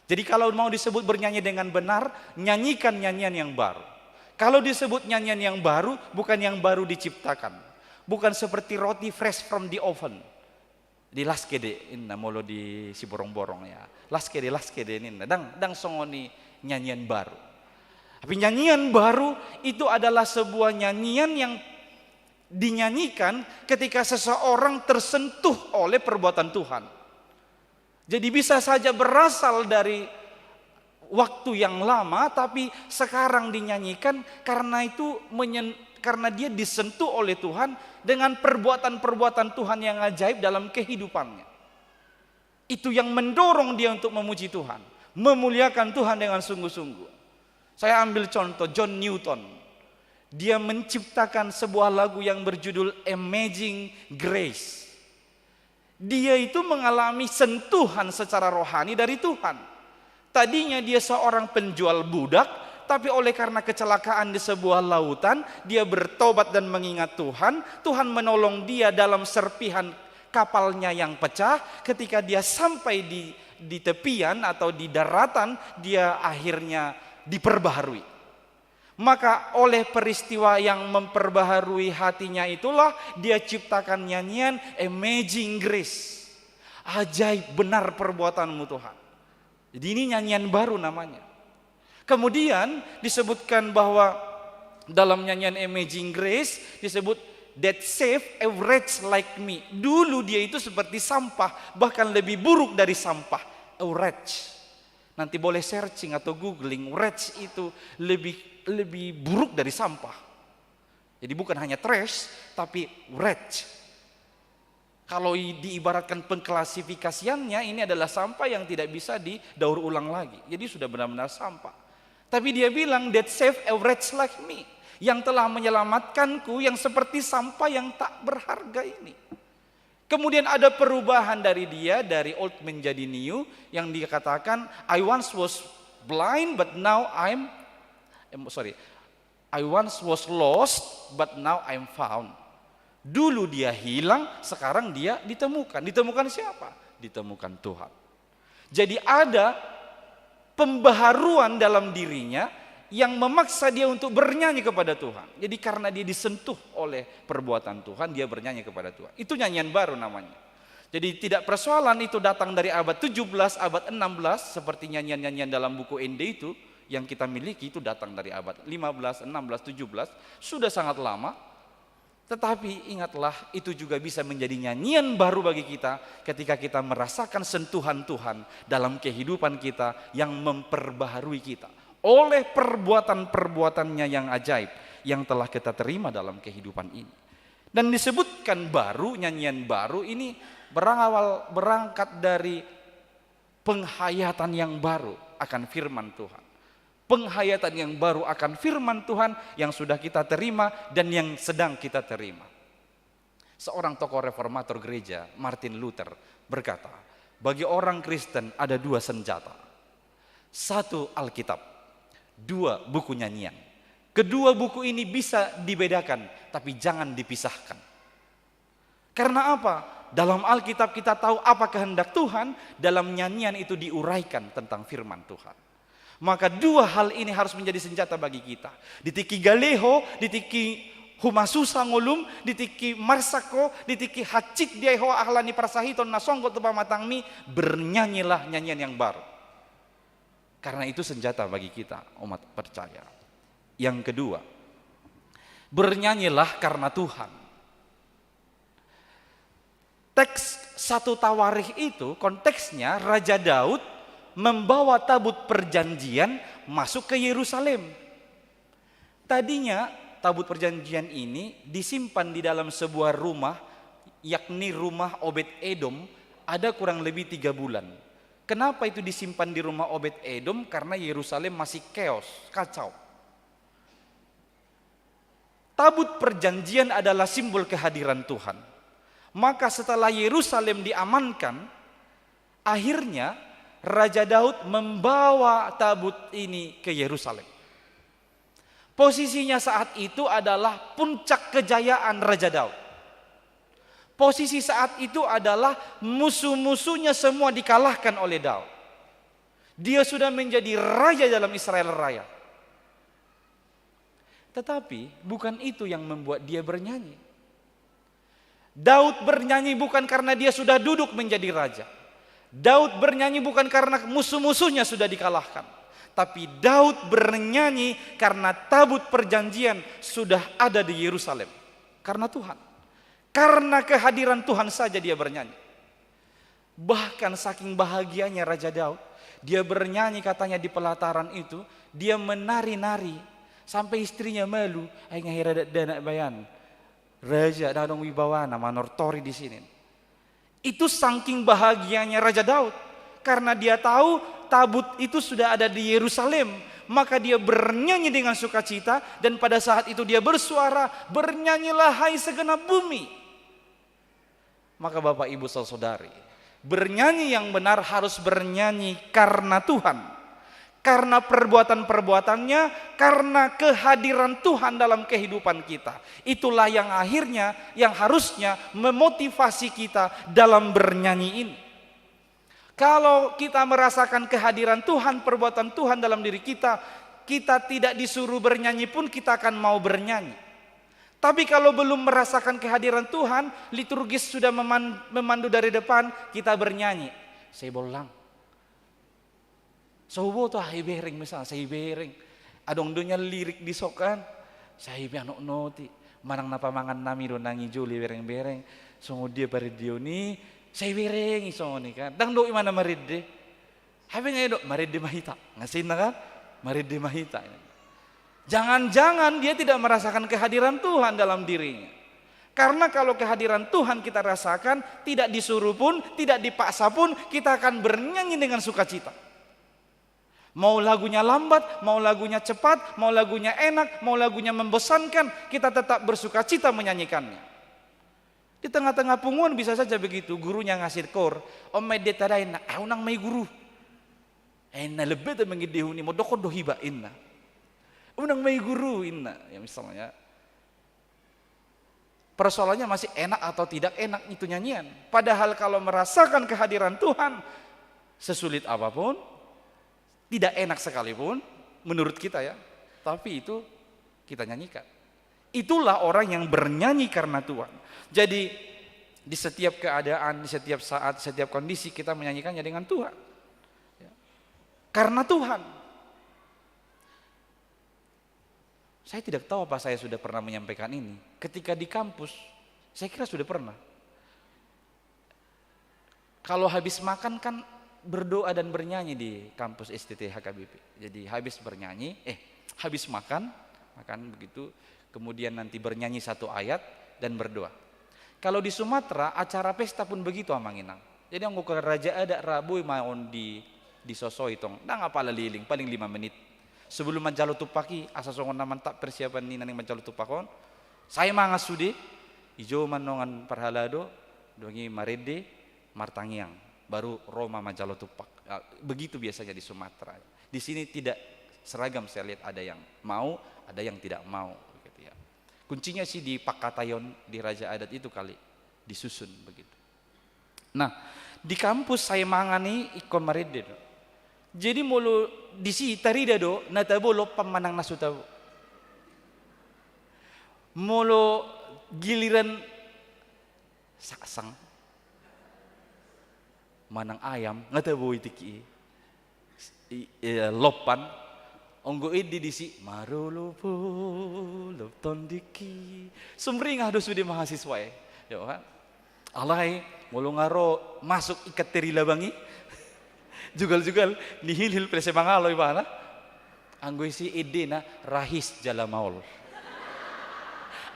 Jadi kalau mau disebut bernyanyi dengan benar, nyanyikan nyanyian yang baru. Kalau disebut nyanyian yang baru, bukan yang baru diciptakan. Bukan seperti roti fresh from the oven. Di laskede, inna molo di si borong-borong ya. Laskede inna. Dang songoni nyanyian baru. Tapi nyanyian baru itu adalah sebuah nyanyian yang dinyanyikan ketika seseorang tersentuh oleh perbuatan Tuhan. Jadi bisa saja berasal dari waktu yang lama, tapi sekarang dinyanyikan karena itu karena dia disentuh oleh Tuhan dengan perbuatan-perbuatan Tuhan yang ajaib dalam kehidupannya. Itu yang mendorong dia untuk memuji Tuhan, memuliakan Tuhan dengan sungguh-sungguh. Saya ambil contoh John Newton. Dia menciptakan sebuah lagu yang berjudul Amazing Grace. Dia itu mengalami sentuhan secara rohani dari Tuhan. Tadinya dia seorang penjual budak, tapi oleh karena kecelakaan di sebuah lautan, dia bertobat dan mengingat Tuhan. Tuhan menolong dia dalam serpihan kapalnya yang pecah. Ketika dia sampai di tepian atau di daratan, dia akhirnya diperbaharui. Maka oleh peristiwa yang memperbaharui hatinya itulah dia ciptakan nyanyian Amazing Grace. Ajaib benar perbuatanmu Tuhan. Jadi ini nyanyian baru namanya. Kemudian disebutkan bahwa dalam nyanyian Amazing Grace disebut that save a wretch like me. Dulu dia itu seperti sampah, bahkan lebih buruk dari sampah. A wretch. Nanti boleh searching atau googling, wretch itu lebih buruk dari sampah. Jadi bukan hanya trash, tapi wretch. Kalau diibaratkan pengklasifikasiannya, ini adalah sampah yang tidak bisa didaur ulang lagi. Jadi sudah benar-benar sampah. Tapi dia bilang, that save a wretch like me. Yang telah menyelamatkanku, yang seperti sampah yang tak berharga ini. Kemudian ada perubahan dari dia, dari old menjadi new. Yang dia katakan, I once was blind, but now I once was lost, but now I'm found. Dulu dia hilang, sekarang dia ditemukan. Ditemukan siapa? Ditemukan Tuhan. Jadi ada pembaharuan dalam dirinya yang memaksa dia untuk bernyanyi kepada Tuhan. Jadi karena dia disentuh oleh perbuatan Tuhan, dia bernyanyi kepada Tuhan. Itu nyanyian baru namanya. Jadi tidak persoalan itu datang dari abad 17, abad 16, seperti nyanyian-nyanyian dalam buku ND itu, yang kita miliki itu datang dari abad 15, 16, 17, sudah sangat lama. Tetapi ingatlah, itu juga bisa menjadi nyanyian baru bagi kita ketika kita merasakan sentuhan Tuhan dalam kehidupan kita yang memperbaharui kita oleh perbuatan-perbuatannya yang ajaib yang telah kita terima dalam kehidupan ini. Dan disebutkan baru, nyanyian baru ini berangkat dari penghayatan yang baru akan firman Tuhan. Penghayatan yang baru akan firman Tuhan yang sudah kita terima dan yang sedang kita terima. Seorang tokoh reformator gereja, Martin Luther, berkata, bagi orang Kristen ada dua senjata. Satu Alkitab, dua buku nyanyian. Kedua buku ini bisa dibedakan, tapi jangan dipisahkan. Karena apa? Dalam Alkitab kita tahu apa kehendak Tuhan, dalam nyanyian itu diuraikan tentang firman Tuhan. Maka dua hal ini harus menjadi senjata bagi kita. Ditiki galeho, ditiki humasusa ngulum, ditiki marsako, ditiki hacit diaiho ahlani prasahiton nasonggo tepa matangmi, bernyanyilah nyanyian yang baru. Karena itu senjata bagi kita umat percaya. Yang kedua, bernyanyilah karena Tuhan. Teks 1 Tawarikh itu konteksnya Raja Daud membawa tabut perjanjian masuk ke Yerusalem. Tadinya tabut perjanjian ini disimpan di dalam sebuah rumah, yakni rumah Obed Edom, ada kurang lebih 3 bulan. Kenapa itu disimpan di rumah Obed Edom? Karena Yerusalem masih chaos, kacau. Tabut perjanjian adalah simbol kehadiran Tuhan. Maka setelah Yerusalem diamankan, akhirnya Raja Daud membawa tabut ini ke Yerusalem. Posisinya saat itu adalah puncak kejayaan Raja Daud. Posisi saat itu adalah musuh-musuhnya semua dikalahkan oleh Daud. Dia sudah menjadi raja dalam Israel Raya. Tetapi bukan itu yang membuat dia bernyanyi. Daud bernyanyi bukan karena dia sudah duduk menjadi raja. Daud bernyanyi bukan karena musuh-musuhnya sudah dikalahkan. Tapi Daud bernyanyi karena tabut perjanjian sudah ada di Yerusalem. Karena Tuhan. Karena kehadiran Tuhan saja dia bernyanyi. Bahkan saking bahagianya Raja Daud, dia bernyanyi katanya di pelataran itu, dia menari-nari sampai istrinya malu. Ay ngahira dana bayan. Raja dadong wibawana manortori di sini. Itu saking bahagianya Raja Daud. Karena dia tahu tabut itu sudah ada di Yerusalem. Maka dia bernyanyi dengan sukacita. Dan pada saat itu dia bersuara, bernyanyilah hai segenap bumi. Maka Bapak Ibu Saudari, bernyanyi yang benar harus bernyanyi karena Tuhan. karena perbuatan-perbuatannya, karena kehadiran Tuhan dalam kehidupan kita. Itulah yang akhirnya, yang harusnya memotivasi kita dalam bernyanyi ini. Kalau kita merasakan kehadiran Tuhan, perbuatan Tuhan dalam diri kita, kita tidak disuruh bernyanyi pun kita akan mau bernyanyi. Tapi kalau belum merasakan kehadiran Tuhan, liturgis sudah memandu dari depan, kita bernyanyi. Saya bolang. Sobo tuh hai bereng misal, saya bereng. Adong dunya lirik disokan. Saya piano noti. Manang napa mangan nami do nangi juli bereng-bereng. Songo dia bari dioni, saya bereng songo ni kan. Dang do imana maride. Habe ngai do maride mahita. Ngasin kan? Maride mahita. Jangan-jangan dia tidak merasakan kehadiran Tuhan dalam dirinya. Karena kalau kehadiran Tuhan kita rasakan, tidak disuruh pun, tidak dipaksa pun, kita akan bernyanyi dengan sukacita. Mau lagunya lambat, mau lagunya cepat, mau lagunya enak, mau lagunya membosankan, kita tetap bersukacita menyanyikannya. Di tengah-tengah punguan bisa saja begitu, gurunya ngasih kor, om medeta daina, aunang may guru. Ena lebih tuh mengidihuni, mau dokon dohiba inna. Unang may guru inna, ya misalnya. Persoalannya masih enak atau tidak enak itu nyanyian. Padahal kalau merasakan kehadiran Tuhan, sesulit apapun, tidak enak sekalipun, menurut kita ya, tapi itu kita nyanyikan. Itulah orang yang bernyanyi karena Tuhan. Jadi di setiap keadaan, di setiap saat, di setiap kondisi kita menyanyikannya dengan Tuhan. Karena Tuhan. Saya tidak tahu apa saya sudah pernah menyampaikan ini. Ketika di kampus, saya kira sudah pernah. Kalau habis makan kan berdoa dan bernyanyi di kampus STT HKBP. Jadi habis bernyanyi, habis makan begitu, kemudian nanti bernyanyi satu ayat dan berdoa. Kalau di Sumatera, acara pesta pun begitu amanginang. Jadi anggo ke raja ada rabu maon di sosoi tong, nang apa liling paling 5 menit. Sebelum manjalo tupaki, asa songon naman tak persiapan ni naning manjalo tupakon. Saya mangas sudi, ijo manongan parhalado, dongi marede, martangiang, baru Roma manjalo tupak. Begitu biasanya di Sumatera. Di sini tidak seragam, saya lihat ada yang mau, ada yang tidak mau. Gitu ya. Kuncinya sih di Pakatayon, di Raja Adat itu kali, disusun begitu. Nah, di kampus saya mangani ikon marede. Jadi mulu di si tarida do natabo lo pamanang nasutabo. Mulu giliran saksang manang ayam natabo itiki lopan onggo idi di si marulupo lopton diki sumring ado sudi mahasiswa ya kan alai mulu ngaro masuk ikat terila bangi jugal-jugal nihil-hil prese mangaloy bana anggoy si ide na rahis jalamaol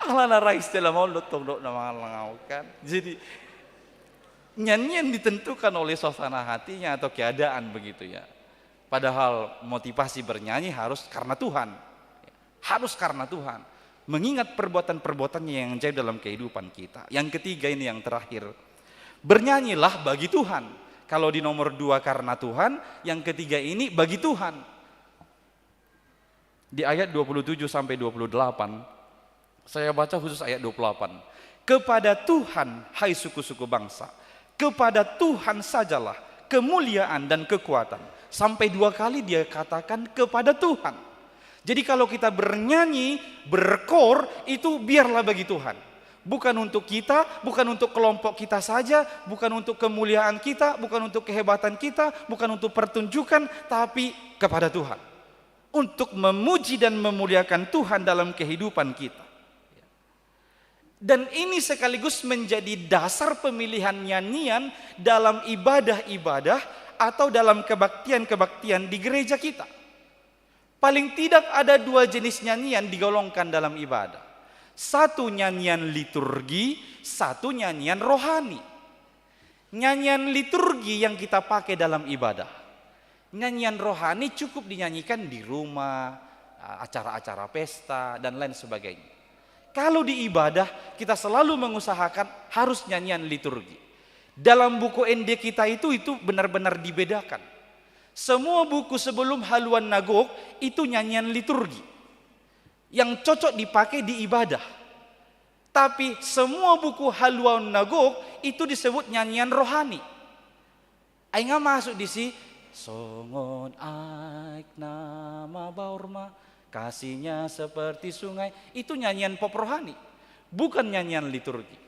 ala na rahis jalamaol dotong na mga langaw kan. Jadi nyanyian ditentukan oleh suasana hatinya atau keadaan begitu ya. Padahal motivasi bernyanyi harus karena Tuhan, harus karena Tuhan, mengingat perbuatan-perbuatannya yang ajaib dalam kehidupan kita. Yang ketiga ini yang terakhir, bernyanyilah bagi Tuhan. Kalau di nomor 2 karena Tuhan, yang ketiga ini bagi Tuhan. Di ayat 27 sampai 28, saya baca khusus ayat 28. Kepada Tuhan, hai suku-suku bangsa, kepada Tuhan sajalah kemuliaan dan kekuatan. Sampai 2 kali dia katakan kepada Tuhan. Jadi kalau kita bernyanyi, berkor, itu biarlah bagi Tuhan. Bukan untuk kita, bukan untuk kelompok kita saja, bukan untuk kemuliaan kita, bukan untuk kehebatan kita, bukan untuk pertunjukan, tapi kepada Tuhan. Untuk memuji dan memuliakan Tuhan dalam kehidupan kita. Dan ini sekaligus menjadi dasar pemilihan nyanyian dalam ibadah-ibadah atau dalam kebaktian-kebaktian di gereja kita. Paling tidak ada 2 jenis nyanyian digolongkan dalam ibadah. Satu nyanyian liturgi, satu nyanyian rohani. Nyanyian liturgi yang kita pakai dalam ibadah. Nyanyian rohani cukup dinyanyikan di rumah, acara-acara pesta, dan lain sebagainya. Kalau di ibadah, kita selalu mengusahakan harus nyanyian liturgi. Dalam buku ND kita itu benar-benar dibedakan. Semua buku sebelum haluan nagok itu nyanyian liturgi yang cocok dipakai di ibadah. Tapi semua buku haluan nagok itu disebut nyanyian rohani. Aing masuk di si songon aik nama baurma, kasihnya seperti sungai. Itu nyanyian pop rohani, bukan nyanyian liturgi.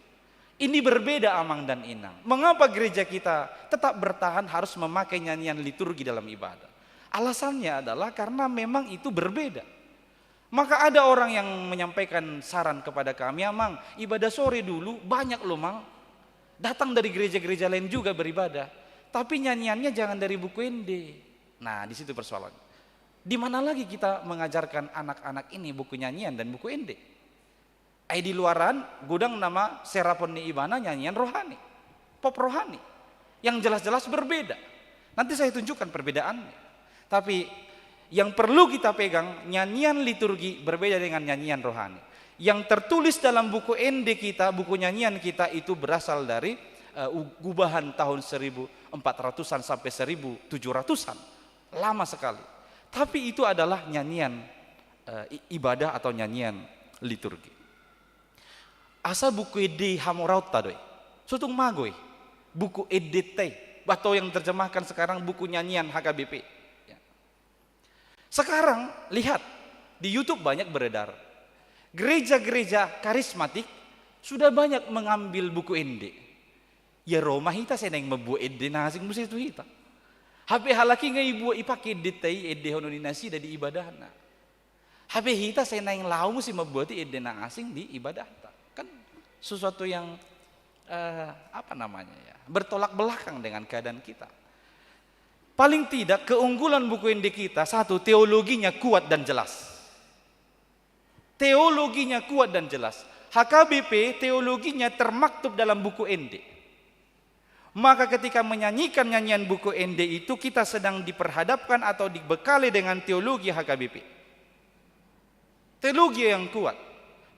Ini berbeda Amang dan Inang. Mengapa gereja kita tetap bertahan harus memakai nyanyian liturgi dalam ibadah? Alasannya adalah karena memang itu berbeda. Maka ada orang yang menyampaikan saran kepada kami, Amang, ibadah sore dulu banyak loh Mang. Datang dari gereja-gereja lain juga beribadah. Tapi nyanyiannya jangan dari buku ende. Nah, di situ persoalannya. Di mana lagi kita mengajarkan anak-anak ini buku nyanyian dan buku ende? Di luaran gudang nama Serapon ni Ibana nyanyian rohani, pop rohani, yang jelas-jelas berbeda. Nanti saya tunjukkan perbedaannya. Tapi yang perlu kita pegang, nyanyian liturgi berbeda dengan nyanyian rohani. Yang tertulis dalam buku ende kita, buku nyanyian kita itu berasal dari gubahan tahun 1400-an sampai 1700-an. Lama sekali. Tapi itu adalah nyanyian ibadah atau nyanyian liturgi. Asa buku ede hamoraut tadoi, sutung magoi, buku edete, atau yang terjemahkan sekarang buku nyanyian HKBP. Ya. Sekarang lihat di YouTube banyak beredar, gereja-gereja karismatik sudah banyak mengambil buku ende. Ya Roma hita saya neng membuat ede nasing musim itu hita. HP halaki nggak ibu ipakai ede ede hononinasi dari ibadah. HP hita saya neng lau musim membuat ede asing di ibadah. Kan sesuatu yang bertolak belakang dengan keadaan kita. Paling tidak keunggulan buku ende kita, satu, teologinya kuat dan jelas. Teologinya kuat dan jelas. HKBP teologinya termaktub dalam buku ende. Maka ketika menyanyikan nyanyian buku ende itu, kita sedang diperhadapkan atau dibekali dengan teologi HKBP. Teologi yang kuat.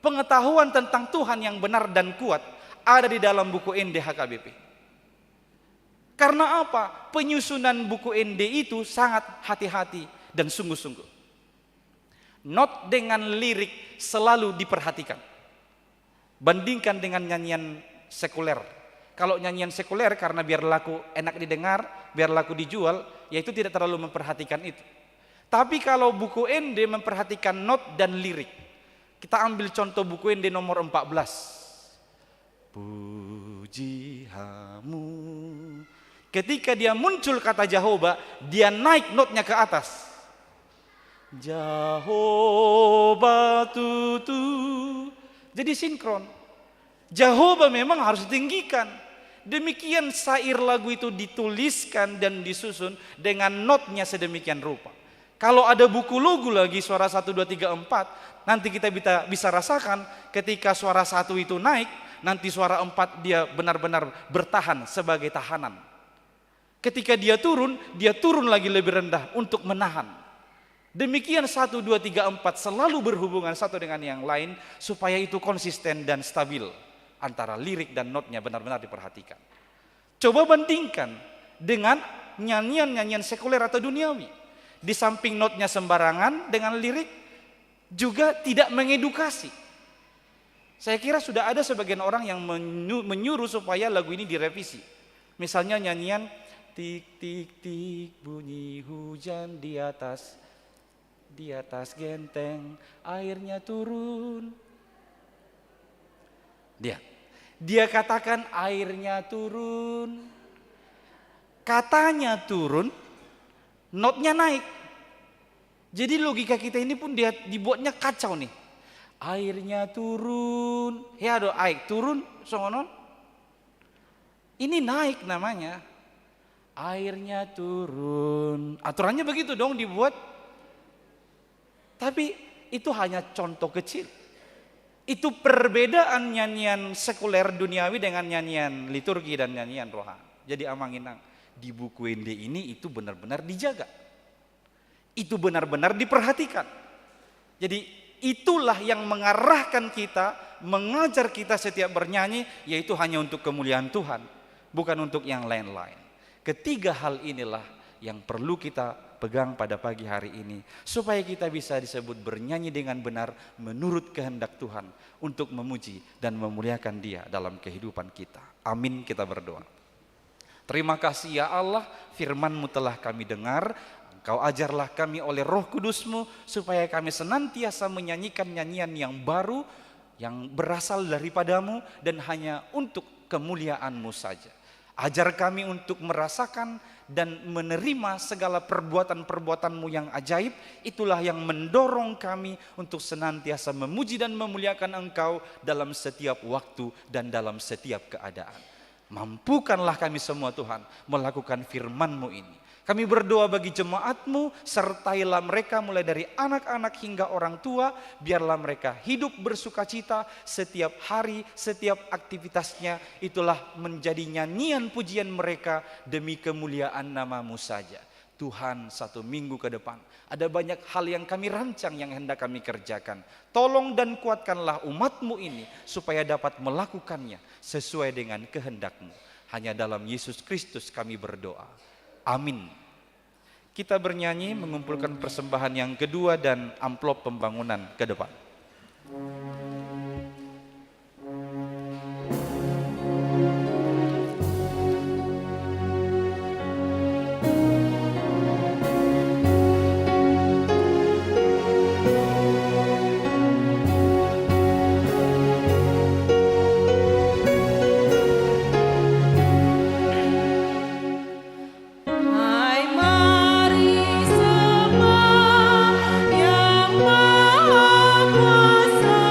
Pengetahuan tentang Tuhan yang benar dan kuat ada di dalam buku ende HKBP. Karena apa? Penyusunan buku ende itu sangat hati-hati dan sungguh-sungguh. Not dengan lirik selalu diperhatikan. Bandingkan dengan nyanyian sekuler. Kalau nyanyian sekuler karena biar laku enak didengar, biar laku dijual, ya itu tidak terlalu memperhatikan itu. Tapi kalau buku ende memperhatikan not dan lirik. Kita ambil contoh buku ende nomor 14. Pujihamu. Ketika dia muncul kata Jehovah, dia naik notnya ke atas. Jehovah tutu. Jadi sinkron. Jehovah memang harus ditinggikan. Demikian syair lagu itu dituliskan dan disusun dengan notnya sedemikian rupa. Kalau ada buku lagu lagi suara 1, 2, 3, 4, nanti kita bisa rasakan ketika suara 1 itu naik, nanti suara 4 dia benar-benar bertahan sebagai tahanan. Ketika dia turun lagi lebih rendah untuk menahan. Demikian 1, 2, 3, 4 selalu berhubungan satu dengan yang lain supaya itu konsisten dan stabil antara lirik dan notnya benar-benar diperhatikan. Coba bandingkan dengan nyanyian-nyanyian sekuler atau duniawi. Di samping notnya sembarangan dengan lirik juga tidak mengedukasi. Saya kira sudah ada sebagian orang yang menyuruh supaya lagu ini direvisi. Misalnya nyanyian tik tik tik bunyi hujan di atas genteng airnya turun. Dia katakan airnya turun. Katanya turun, notnya naik. Jadi logika kita ini pun dia dibuatnya kacau nih. Airnya turun, ya do air turun, songonon. Ini naik namanya. Airnya turun. Aturannya begitu dong dibuat. Tapi itu hanya contoh kecil. Itu perbedaan nyanyian sekuler duniawi dengan nyanyian liturgi dan nyanyian rohani. Jadi Amang-Inang, di buku ende ini itu benar-benar dijaga. Itu benar-benar diperhatikan. Jadi itulah yang mengarahkan kita, mengajar kita setiap bernyanyi, yaitu hanya untuk kemuliaan Tuhan, bukan untuk yang lain-lain. Ketiga hal inilah yang perlu kita pegang pada pagi hari ini, supaya kita bisa disebut bernyanyi dengan benar menurut kehendak Tuhan untuk memuji dan memuliakan Dia dalam kehidupan kita. Amin, kita berdoa. Terima kasih ya Allah, firman-Mu telah kami dengar. Engkau ajarlah kami oleh Roh Kudus-Mu supaya kami senantiasa menyanyikan nyanyian yang baru, yang berasal daripada-Mu dan hanya untuk kemuliaan-Mu saja. Ajar kami untuk merasakan dan menerima segala perbuatan-perbuatan-Mu yang ajaib. Itulah yang mendorong kami untuk senantiasa memuji dan memuliakan Engkau dalam setiap waktu dan dalam setiap keadaan. Mampukanlah kami semua Tuhan melakukan firman-Mu ini. Kami berdoa bagi jemaat-Mu, sertailah mereka mulai dari anak-anak hingga orang tua, biarlah mereka hidup bersukacita setiap hari, setiap aktivitasnya, itulah menjadi nyanyian pujian mereka demi kemuliaan nama-Mu saja. Tuhan, 1 minggu ke depan ada banyak hal yang kami rancang yang hendak kami kerjakan. Tolong dan kuatkanlah umat-Mu ini supaya dapat melakukannya sesuai dengan kehendak-Mu. Hanya dalam Yesus Kristus kami berdoa. Amin. Kita bernyanyi mengumpulkan persembahan yang kedua dan amplop pembangunan ke depan. Hai mari sembah Yang Maha Kuasa.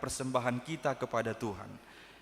persembahan kita kepada Tuhan.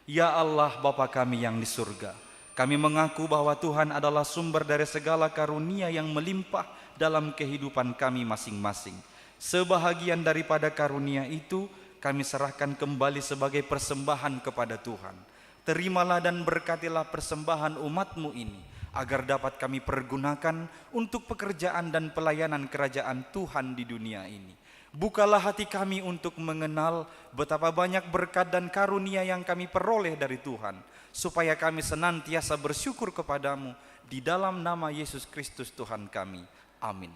Ya Allah Bapa kami yang di surga, kami mengaku bahwa Tuhan adalah sumber dari segala karunia yang melimpah dalam kehidupan kami masing-masing. Sebahagian daripada karunia itu kami serahkan kembali sebagai persembahan kepada Tuhan. Terimalah dan berkatilah persembahan umat-Mu ini, agar dapat kami pergunakan untuk pekerjaan dan pelayanan kerajaan Tuhan di dunia ini. Bukalah hati kami untuk mengenal betapa banyak berkat dan karunia yang kami peroleh dari Tuhan, supaya kami senantiasa bersyukur kepadamu di dalam nama Yesus Kristus Tuhan kami. Amin.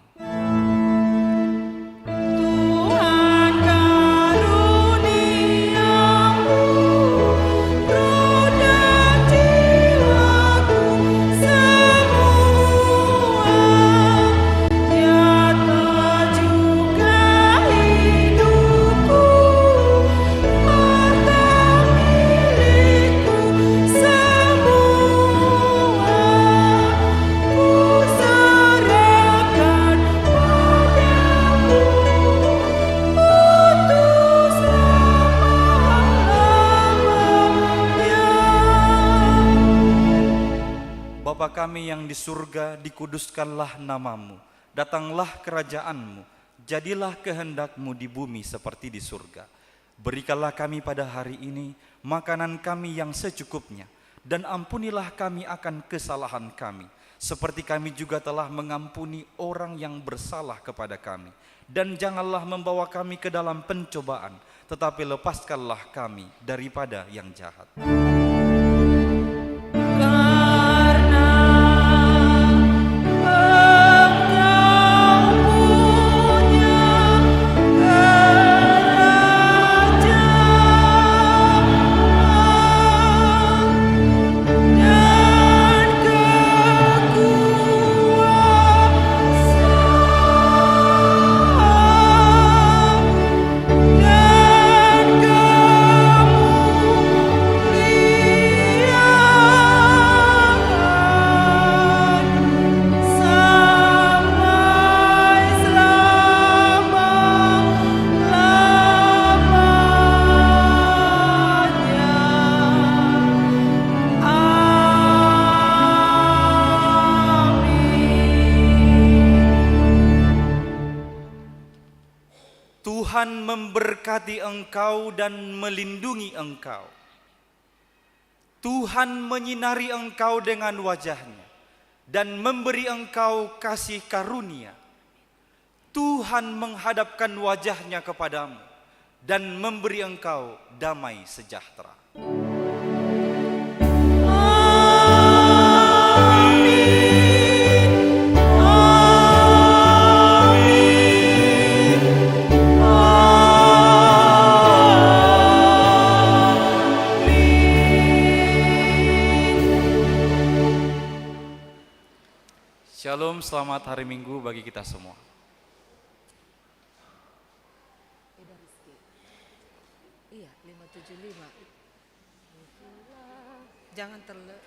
Tuhan karuniamu, roh dan jiwaku semua, nyata juga hidupku, harta milikku semua, ku serahkan padamu untuk selama-lamanya. Bapa kami yang di surga, dikuduskanlah namamu, datanglah kerajaanmu, jadilah kehendakmu di bumi seperti di surga. Berikanlah kami pada hari ini makanan kami yang secukupnya, dan ampunilah kami akan kesalahan kami, seperti kami juga telah mengampuni orang yang bersalah kepada kami. Dan janganlah membawa kami ke dalam pencobaan, tetapi lepaskanlah kami daripada yang jahat. Karena Engkau punya kerajaan dan kekuasaan dan kemuliaan sampai Tuhan memberkati engkau dan melindungi engkau. Tuhan menyinari engkau dengan wajah-Nya dan memberi engkau kasih karunia. Tuhan menghadapkan wajah-Nya kepadamu dan memberi engkau damai sejahtera. Shalom, selamat hari Minggu bagi kita semua. Iya, 575. Jangan terlalu.